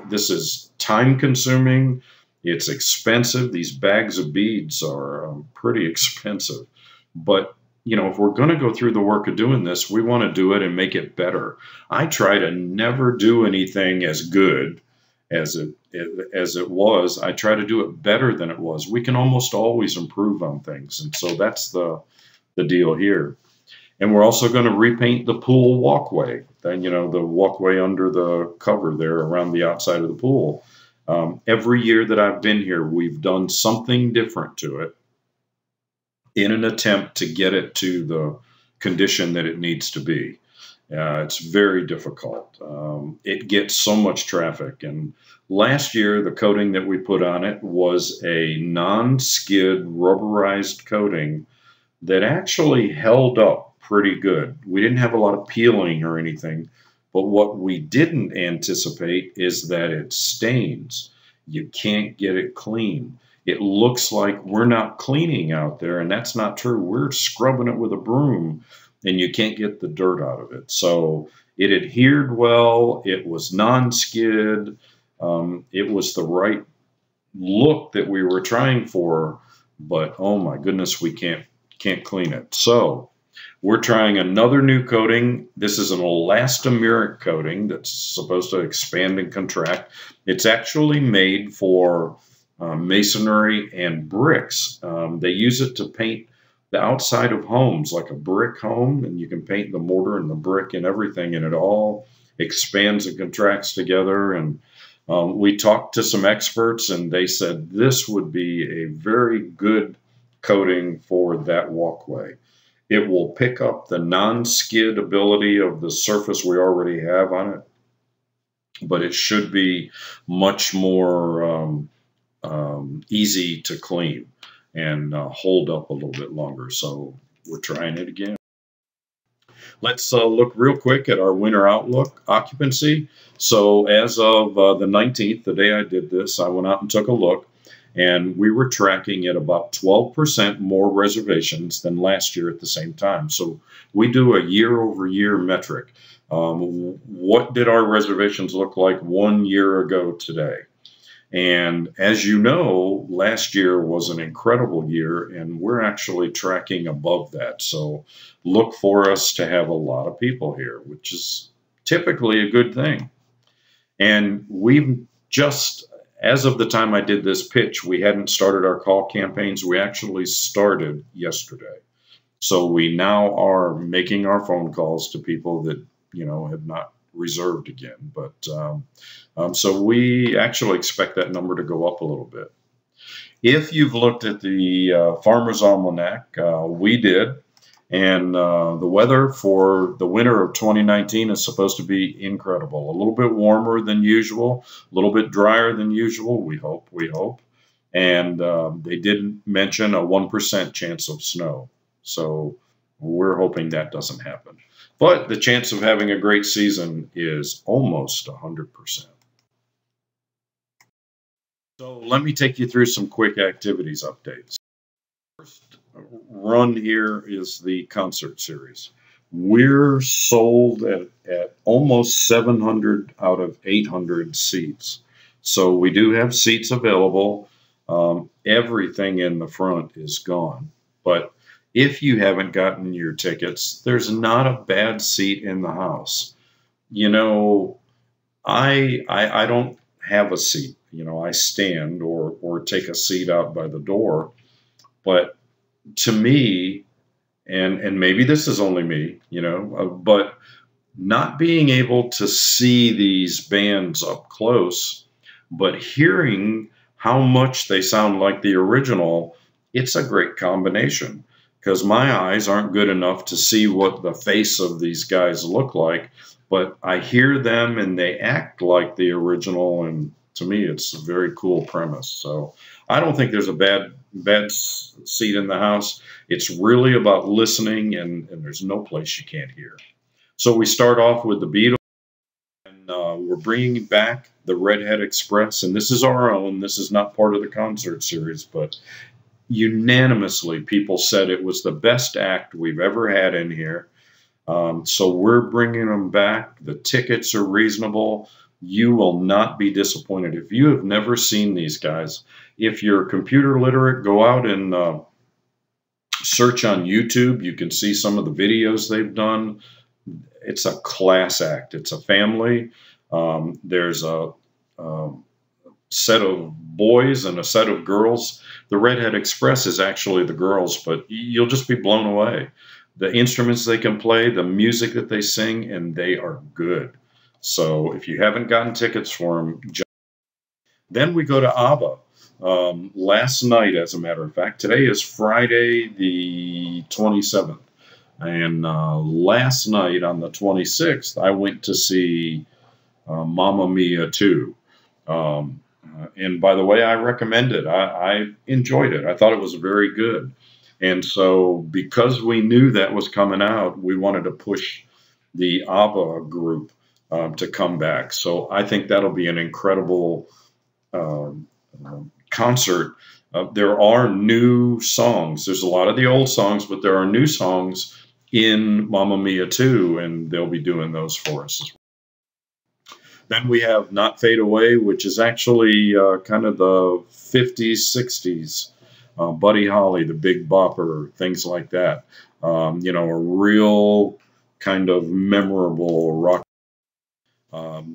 This is time consuming. It's expensive. These bags of beads are pretty expensive. But, if we're going to go through the work of doing this, we want to do it and make it better. I try to never do anything as good as it was. I try to do it better than it was. We can almost always improve on things. And so that's the deal here. And we're also going to repaint the pool walkway. Then, the walkway under the cover there around the outside of the pool. Every year that I've been here, we've done something different to it in an attempt to get it to the condition that it needs to be. It's very difficult. It gets so much traffic. And last year, the coating that we put on it was a non-skid rubberized coating that actually held up pretty good. We didn't have a lot of peeling or anything, but what we didn't anticipate is that it stains. You can't get it clean. It looks like we're not cleaning out there, and that's not true. We're scrubbing it with a broom, and you can't get the dirt out of it. So it adhered well. It was non-skid. It was the right look that we were trying for, but oh my goodness, we can't clean it. So we're trying another new coating. This is an elastomeric coating that's supposed to expand and contract. It's actually made for masonry and bricks. They use it to paint the outside of homes, like a brick home, and you can paint the mortar and the brick and everything, and it all expands and contracts together. And we talked to some experts, and they said this would be a very good coating for that walkway. It will pick up the non-skid ability of the surface we already have on it, but it should be much more easy to clean and hold up a little bit longer. So we're trying it again. Let's look real quick at our winter outlook occupancy. So as of the 19th, the day I did this, I went out and took a look, and we were tracking at about 12% more reservations than last year at the same time. So we do a year-over-year metric. What did our reservations look like 1 year ago today? And as you know, last year was an incredible year, and we're actually tracking above that. So look for us to have a lot of people here, which is typically a good thing. And we've just, as of the time I did this pitch, we hadn't started our call campaigns. We actually started yesterday. So we now are making our phone calls to people that, have not reserved again. But so we actually expect that number to go up a little bit. If you've looked at the Farmer's Almanac, we did, and the weather for the winter of 2019 is supposed to be incredible. A little bit warmer than usual, a little bit drier than usual, we hope. And they did mention a 1% chance of snow. So we're hoping that doesn't happen. But the chance of having a great season is almost 100%. So let me take you through some quick activities updates. First run here is the concert series. We're sold at almost 700 out of 800 seats. So we do have seats available. Everything in the front is gone. But if you haven't gotten your tickets, there's not a bad seat in the house. I don't have a seat. I stand or take a seat out by the door. But to me, and maybe this is only me, but not being able to see these bands up close, but hearing how much they sound like the original, it's a great combination. Because my eyes aren't good enough to see what the face of these guys look like, but I hear them and they act like the original, and to me, it's a very cool premise. So I don't think there's a bad seat in the house. It's really about listening, and there's no place you can't hear. So we start off with the Beatles, and we're bringing back the Redhead Express, and this is our own. This is not part of the concert series, but unanimously, people said it was the best act we've ever had in here. So we're bringing them back. The tickets are reasonable. You will not be disappointed. If you have never seen these guys, if you're computer literate, go out and search on YouTube. You can see some of the videos they've done. It's a class act. It's a family. There's a set of boys and a set of girls. The Redhead Express is actually the girls, but you'll just be blown away. The instruments they can play, the music that they sing, and they are good. So if you haven't gotten tickets for them, then we go to ABBA. Last night, as a matter of fact, today is Friday the 27th. And last night on the 26th, I went to see Mamma Mia 2. And by the way, I recommend it. I enjoyed it. I thought it was very good. And so because we knew that was coming out, we wanted to push the ABBA group to come back. So I think that'll be an incredible concert. There are new songs. There's a lot of the old songs, but there are new songs in Mamma Mia 2, and they'll be doing those for us as well. Then we have Not Fade Away, which is actually kind of the 50s, 60s. Buddy Holly, the Big Bopper, things like that. A real kind of memorable rock.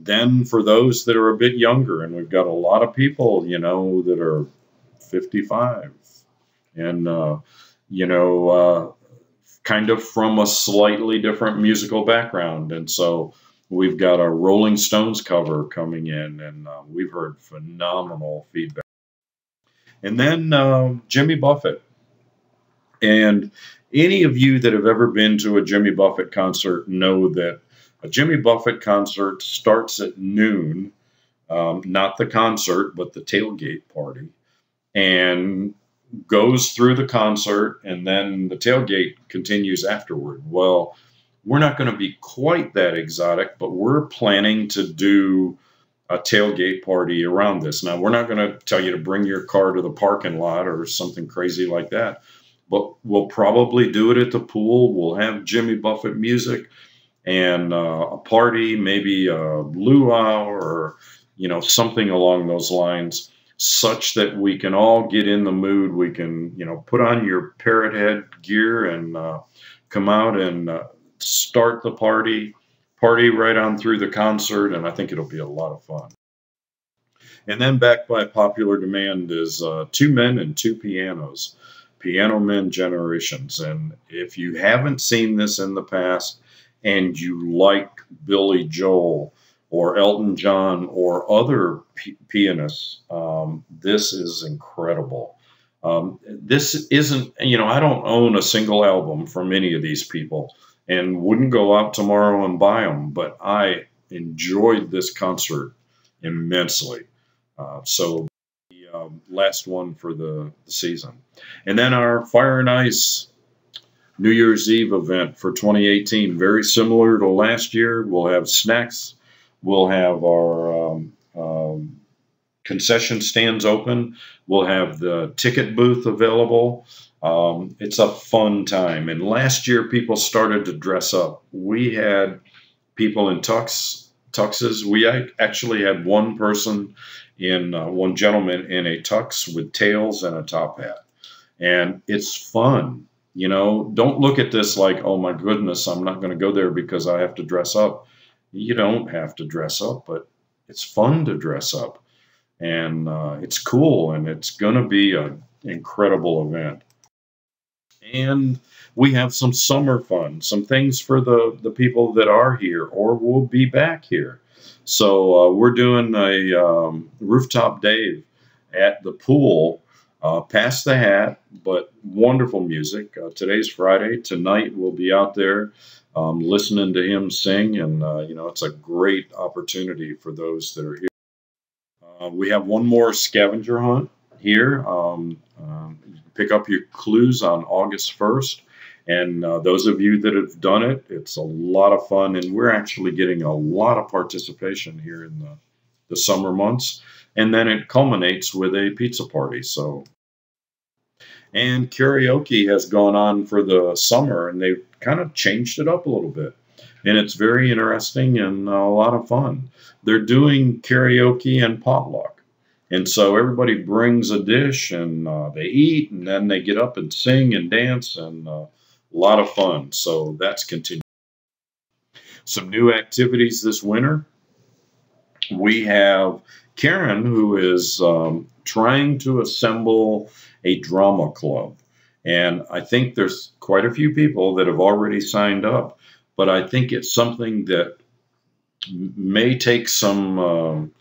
Then for those that are a bit younger, and we've got a lot of people, that are 55 and, kind of from a slightly different musical background. And so we've got a Rolling Stones cover coming in, and we've heard phenomenal feedback. And then Jimmy Buffett. And any of you that have ever been to a Jimmy Buffett concert know that a Jimmy Buffett concert starts at noon, not the concert, but the tailgate party, and goes through the concert, and then the tailgate continues afterward. Well, we're not going to be quite that exotic, but we're planning to do a tailgate party around this. Now, we're not going to tell you to bring your car to the parking lot or something crazy like that, but we'll probably do it at the pool. We'll have Jimmy Buffett music and a party, maybe a luau or, something along those lines, such that we can all get in the mood. We can, put on your parrot head gear and come out and start the party party right on through the concert, and I think it'll be a lot of fun. And then back by popular demand is Two Men and Two Pianos, Piano Men Generations. And if you haven't seen this in the past and you like Billy Joel or Elton John or other pianists, this is incredible. This isn't, I don't own a single album from any of these people and wouldn't go out tomorrow and buy them, but I enjoyed this concert immensely. So the last one for the season. And then our Fire and Ice New Year's Eve event for 2018, very similar to last year. We'll have snacks. We'll have our concession stands open. We'll have the ticket booth available. It's a fun time. And last year, people started to dress up. We had people in tuxes. We actually had one gentleman in a tux with tails and a top hat. And it's fun. Don't look at this like, oh my goodness, I'm not going to go there because I have to dress up. You don't have to dress up, but it's fun to dress up. And it's cool, and it's going to be an incredible event. And we have some summer fun, some things for the people that are here or will be back here. So we're doing a rooftop Dave at the pool, past the hat, but wonderful music. Today's Friday. Tonight we'll be out there listening to him sing, and it's a great opportunity for those that are here. We have one more scavenger hunt here. You can pick up your clues on August 1st. And those of you that have done it, it's a lot of fun. And we're actually getting a lot of participation here in the summer months. And then it culminates with a pizza party. And karaoke has gone on for the summer, and they've kind of changed it up a little bit. And it's very interesting and a lot of fun. They're doing karaoke and potluck. And so everybody brings a dish, and they eat, and then they get up and sing and dance, and a lot of fun. So that's continuing. Some new activities this winter. We have Karen, who is trying to assemble a drama club. And I think there's quite a few people that have already signed up, but I think it's something that may take some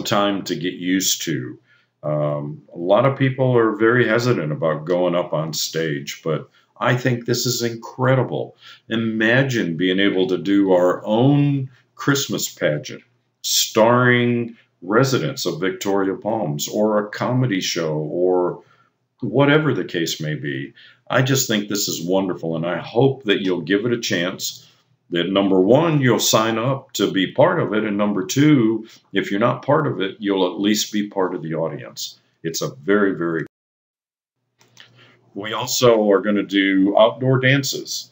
time to get used to. A lot of people are very hesitant about going up on stage, but I think this is incredible. Imagine being able to do our own Christmas pageant starring residents of Victoria Palms, or a comedy show, or whatever the case may be. I just think this is wonderful, and I hope that you'll give it a chance. That number one, you'll sign up to be part of it, and number two, if you're not part of it, you'll at least be part of the audience. It's a very, very. We also are going to do outdoor dances.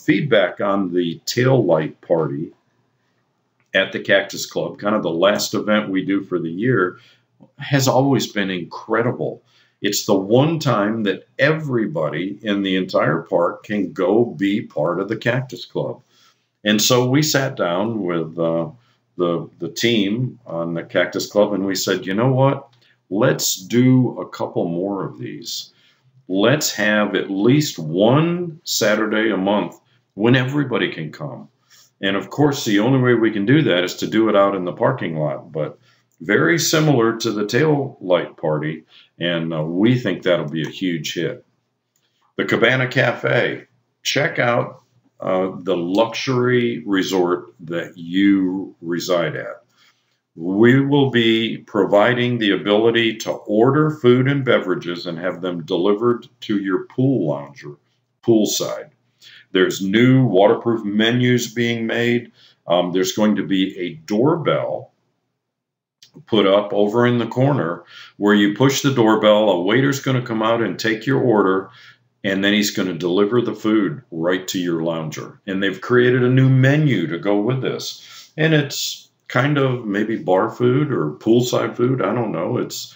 Feedback on the tail light party at the Cactus Club, kind of the last event we do for the year, has always been incredible. It's the one time that everybody in the entire park can go be part of the Cactus Club. And so we sat down with the team on the Cactus Club, and we said, you know what? Let's do a couple more of these. Let's have at least one Saturday a month when everybody can come. And of course, the only way we can do that is to do it out in the parking lot, but very similar to the tail light party, and we think that'll be a huge hit. The Cabana Cafe. Check out the luxury resort that you reside at. We will be providing the ability to order food and beverages and have them delivered to your pool lounger, poolside. There's new waterproof menus being made. There's going to be a doorbell put up over in the corner where you push the doorbell, a waiter's going to come out and take your order, and then he's going to deliver the food right to your lounger. And they've created a new menu to go with this. And it's kind of maybe bar food or poolside food. I don't know. It's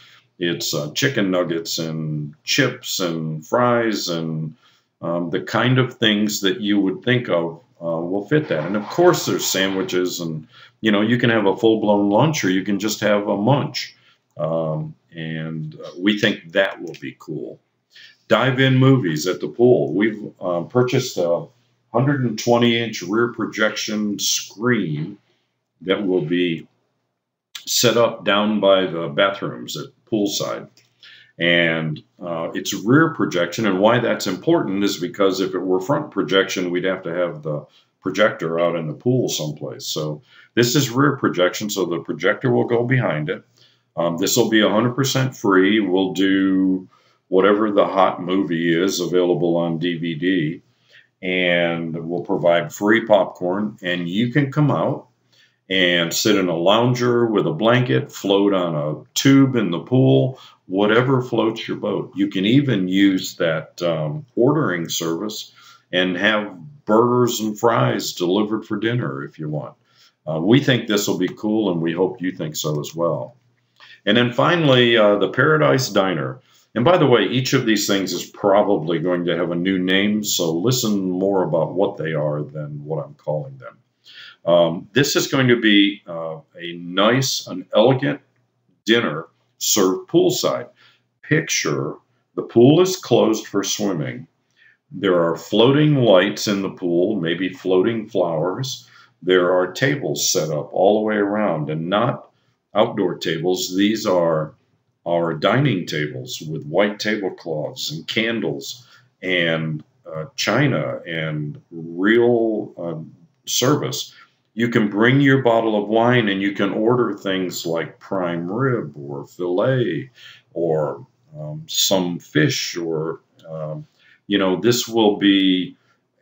chicken nuggets and chips and fries and the kind of things that you would think of will fit that. And of course, there's sandwiches, and you can have a full-blown lunch, or you can just have a munch. And we think that will be cool. Dive-in movies at the pool. We've purchased a 120-inch rear projection screen that will be set up down by the bathrooms at poolside. And it's rear projection, and why that's important is because if it were front projection, we'd have to have the projector out in the pool someplace. So this is rear projection, so the projector will go behind it. This will be 100% free. We'll do whatever the hot movie is available on DVD, and we'll provide free popcorn, and you can come out and sit in a lounger with a blanket, float on a tube in the pool, whatever floats your boat. You can even use that ordering service and have burgers and fries delivered for dinner if you want. We think this will be cool, and we hope you think so as well. And then finally, the Paradise Diner. And by the way, each of these things is probably going to have a new name, so listen more about what they are than what I'm calling them. This is going to be a nice, an elegant dinner served poolside. Picture the pool is closed for swimming. There are floating lights in the pool, maybe floating flowers. There are tables set up all the way around, and not outdoor tables. These are our dining tables with white tablecloths and candles and china and real service. You can bring your bottle of wine, and you can order things like prime rib or filet or some fish, or this will be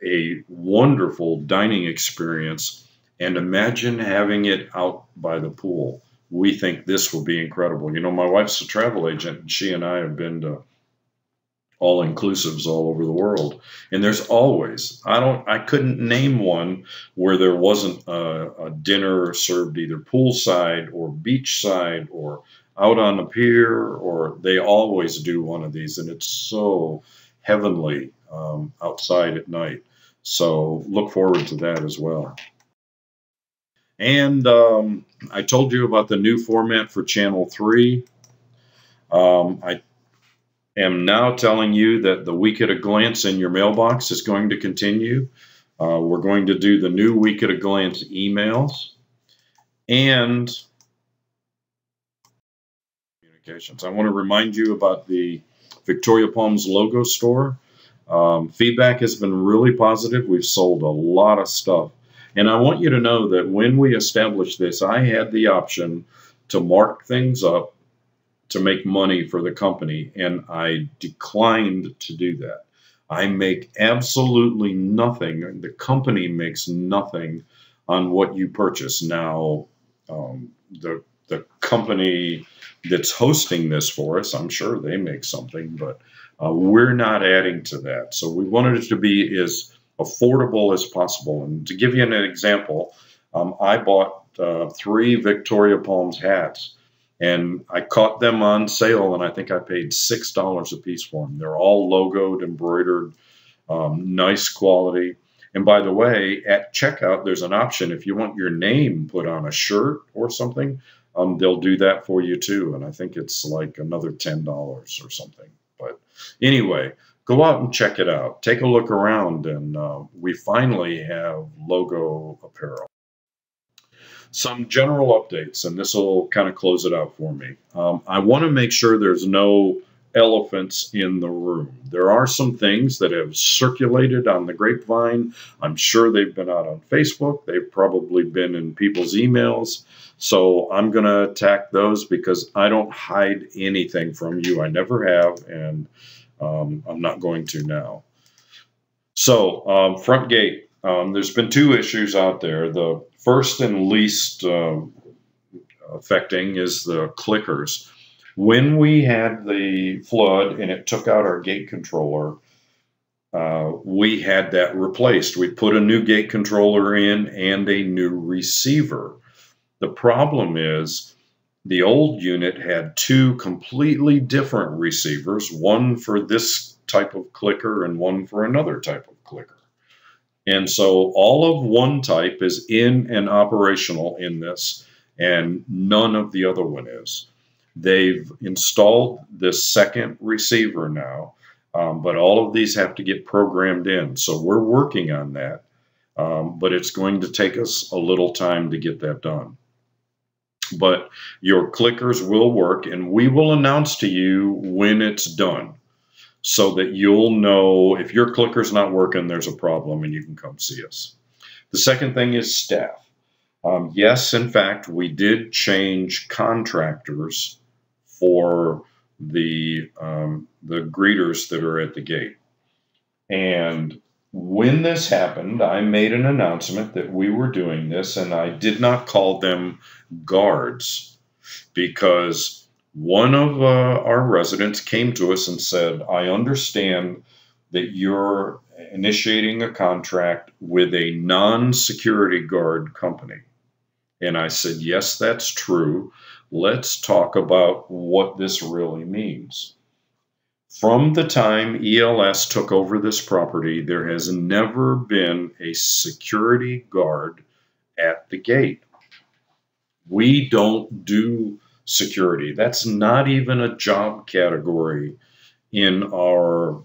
a wonderful dining experience. And imagine having it out by the pool. We think this will be incredible. My wife's a travel agent, and she and I have been to all-inclusives all over the world. And there's always, I couldn't name one where there wasn't a dinner served either poolside or beachside or out on the pier, or they always do one of these, and it's so heavenly outside at night. So look forward to that as well. And I told you about the new format for Channel 3. I am now telling you that the Week at a Glance in your mailbox is going to continue. We're going to do the new Week at a Glance emails and communications. I want to remind you about the Victoria Palms logo store. Feedback has been really positive. We've sold a lot of stuff. And I want you to know that when we established this, I had the option to mark things up to make money for the company, and I declined to do that. I make absolutely nothing. The company makes nothing on what you purchase. Now, the company that's hosting this for us, I'm sure they make something, but we're not adding to that. So we wanted it to be as affordable as possible. And to give you an example, I bought 3 Victoria Palms hats, and I caught them on sale, and I think I paid $6 a piece for them. They're all logoed, embroidered, nice quality. And by the way, at checkout, there's an option if you want your name put on a shirt or something, they'll do that for you too. And I think it's like another $10 or something. But anyway, go out and check it out. Take a look around, and we finally have logo apparel. Some general updates, and this will kind of close it out for me. I want to make sure there's no elephants in the room. There are some things that have circulated on the grapevine. I'm sure they've been out on Facebook. They've probably been in people's emails. So I'm going to attack those because I don't hide anything from you. I never have, and I'm not going to now. So front gate. There's been 2 issues out there. The first and least affecting is the clickers. When we had the flood and it took out our gate controller, we had that replaced. We put a new gate controller in and a new receiver. The problem is the old unit had 2 completely different receivers, one for this type of clicker and one for another type of clicker. And so all of one type is in and operational in this, and none of the other one is. They've installed this second receiver now, but all of these have to get programmed in. So we're working on that, but it's going to take us a little time to get that done. But your clickers will work, and we will announce to you when it's done so that you'll know if your clicker's not working, there's a problem, and you can come see us. The second thing is staff. Yes, in fact, we did change contractors for the greeters that are at the gate. And when this happened, I made an announcement that we were doing this, and I did not call them guards because one of our residents came to us and said, I understand that you're initiating a contract with a non-security guard company. And I said, yes, that's true. Let's talk about what this really means. From the time ELS took over this property, there has never been a security guard at the gate. We don't do security. That's not even a job category in our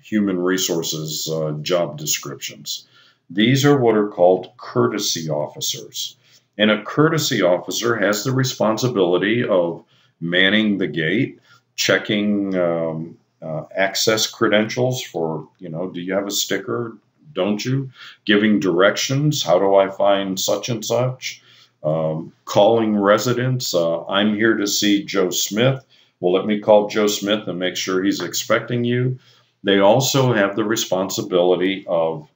human resources job descriptions. These are what are called courtesy officers. And a courtesy officer has the responsibility of manning the gate, checking access credentials for, do you have a sticker? Don't you? Giving directions. How do I find such and such? Calling residents. I'm here to see Joe Smith. Well, let me call Joe Smith and make sure he's expecting you. They also have the responsibility of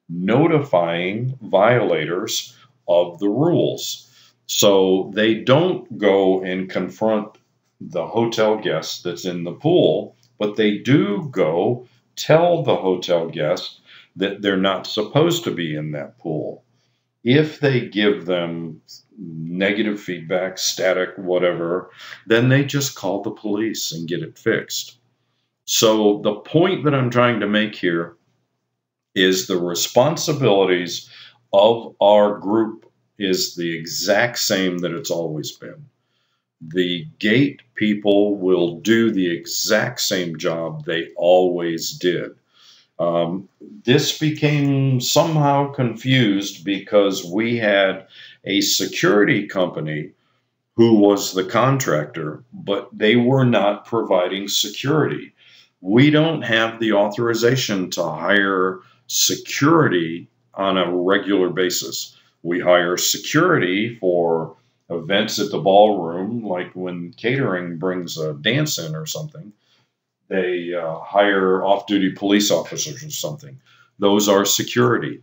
notifying violators of the rules. So they don't go and confront the hotel guest that's in the pool, but they do go tell the hotel guest that they're not supposed to be in that pool. If they give them negative feedback, static, whatever, then they just call the police and get it fixed. So the point that I'm trying to make here is the responsibilities of our group is the exact same that it's always been. The gate people will do the exact same job they always did. This became somehow confused because we had a security company who was the contractor, but they were not providing security. We don't have the authorization to hire security on a regular basis. We hire security for events at the ballroom, like when catering brings a dance in or something. They hire off-duty police officers or something. Those are security.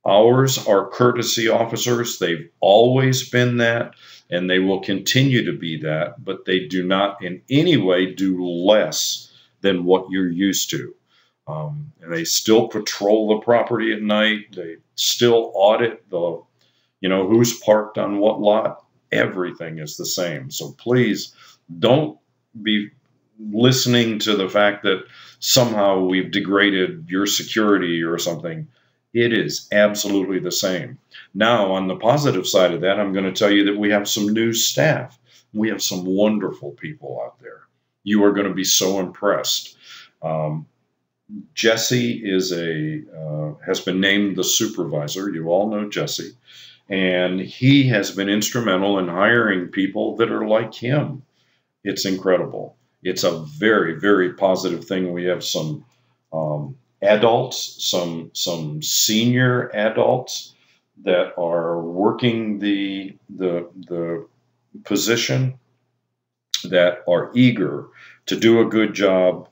Ours are courtesy officers. They've always been that, and they will continue to be that, but they do not in any way do less than what you're used to. And they still patrol the property at night. They still audit the, who's parked on what lot. Everything is the same. So please don't be listening to the fact that somehow we've degraded your security or something. It is absolutely the same. Now, on the positive side of that, I'm going to tell you that we have some new staff. We have some wonderful people out there. You are going to be so impressed. Jesse has been named the supervisor. You all know Jesse. And he has been instrumental in hiring people that are like him. It's incredible. It's a very, very positive thing. We have some adults, some senior adults that are working the position, that are eager to do a good job,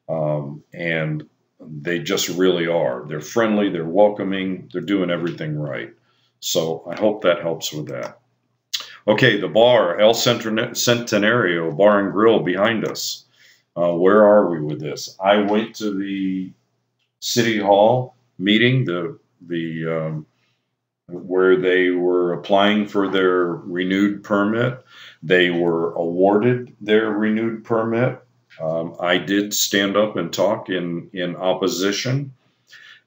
and they just really are. They're friendly, they're welcoming, they're doing everything right. So I hope that helps with that. Okay, the bar, El Centenario Bar and Grill behind us. Where are we with this? I went to the City Hall meeting, where they were applying for their renewed permit. They were awarded their renewed permit. I did stand up and talk in opposition.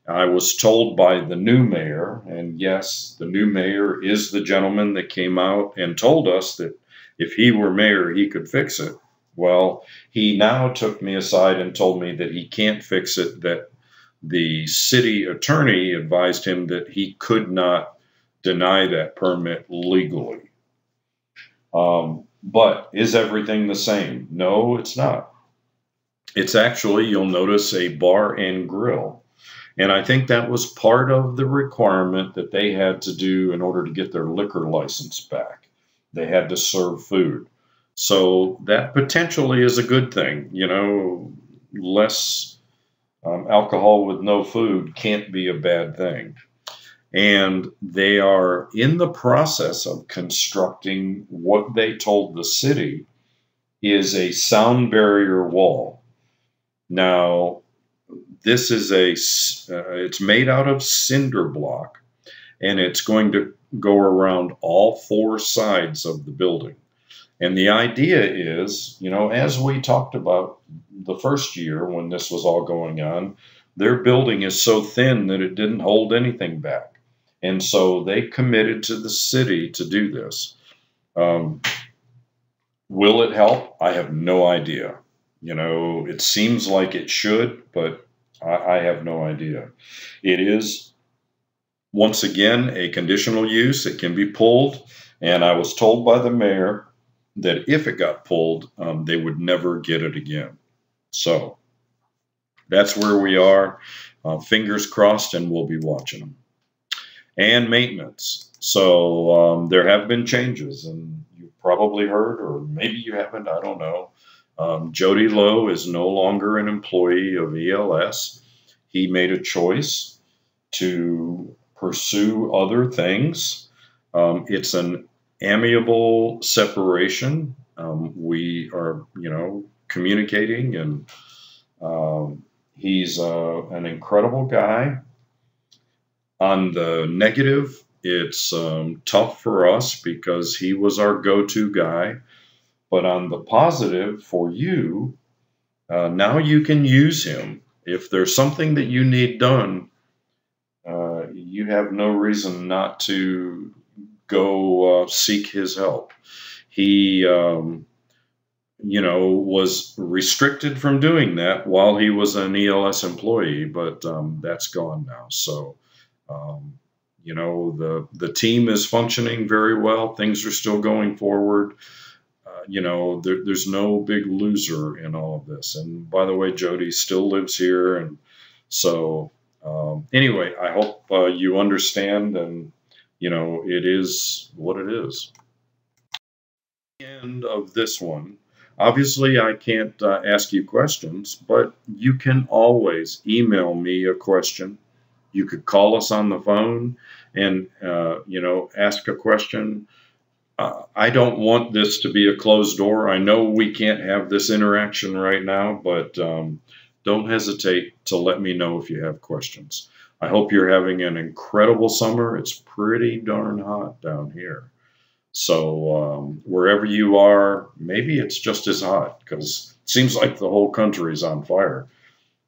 I was told by the new mayor, and yes, the new mayor is the gentleman that came out and told us that if he were mayor, he could fix it. Well, he now took me aside and told me that he can't fix it, that the city attorney advised him that he could not deny that permit legally. But is everything the same? No, it's not. It's actually, you'll notice, a bar and grill. And I think that was part of the requirement that they had to do in order to get their liquor license back. They had to serve food. So that potentially is a good thing. You know, less alcohol with no food can't be a bad thing. And they are in the process of constructing what they told the city is a sound barrier wall. Now, this is it's made out of cinder block, and it's going to go around all four sides of the building. And the idea is, you know, as we talked about the first year when this was all going on, their building is so thin that it didn't hold anything back. And so they committed to the city to do this. Will it help? I have no idea. You know, it seems like it should, but I have no idea. It is, once again, a conditional use. It can be pulled. And I was told by the mayor that if it got pulled, they would never get it again. So that's where we are. Fingers crossed, and we'll be watching them. And maintenance. So there have been changes, and you've probably heard, or maybe you haven't, I don't know. Jody Lowe is no longer an employee of ELS. He made a choice to pursue other things. It's an amiable separation. We are, you know, communicating, and he's an incredible guy. On the negative, it's tough for us because he was our go-to guy. But on the positive for you, now you can use him. If there's something that you need done, you have no reason not to go seek his help. He, you know, was restricted from doing that while he was an ELS employee, but that's gone now. So, you know, the team is functioning very well. Things are still going forward. You know, there's no big loser in all of this. And by the way, Jody still lives here. And so, anyway, I hope you understand, and, you know, it is what it is. End of this one. Obviously, I can't ask you questions, but you can always email me a question. You could call us on the phone and, you know, ask a question. I don't want this to be a closed door. I know we can't have this interaction right now, but don't hesitate to let me know if you have questions. I hope you're having an incredible summer. It's pretty darn hot down here. So wherever you are, maybe it's just as hot, because it seems like the whole country is on fire.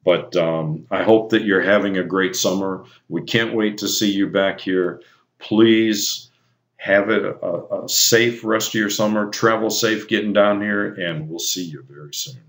But I hope that you're having a great summer. We can't wait to see you back here. Please have a safe rest of your summer. Travel safe getting down here, and we'll see you very soon.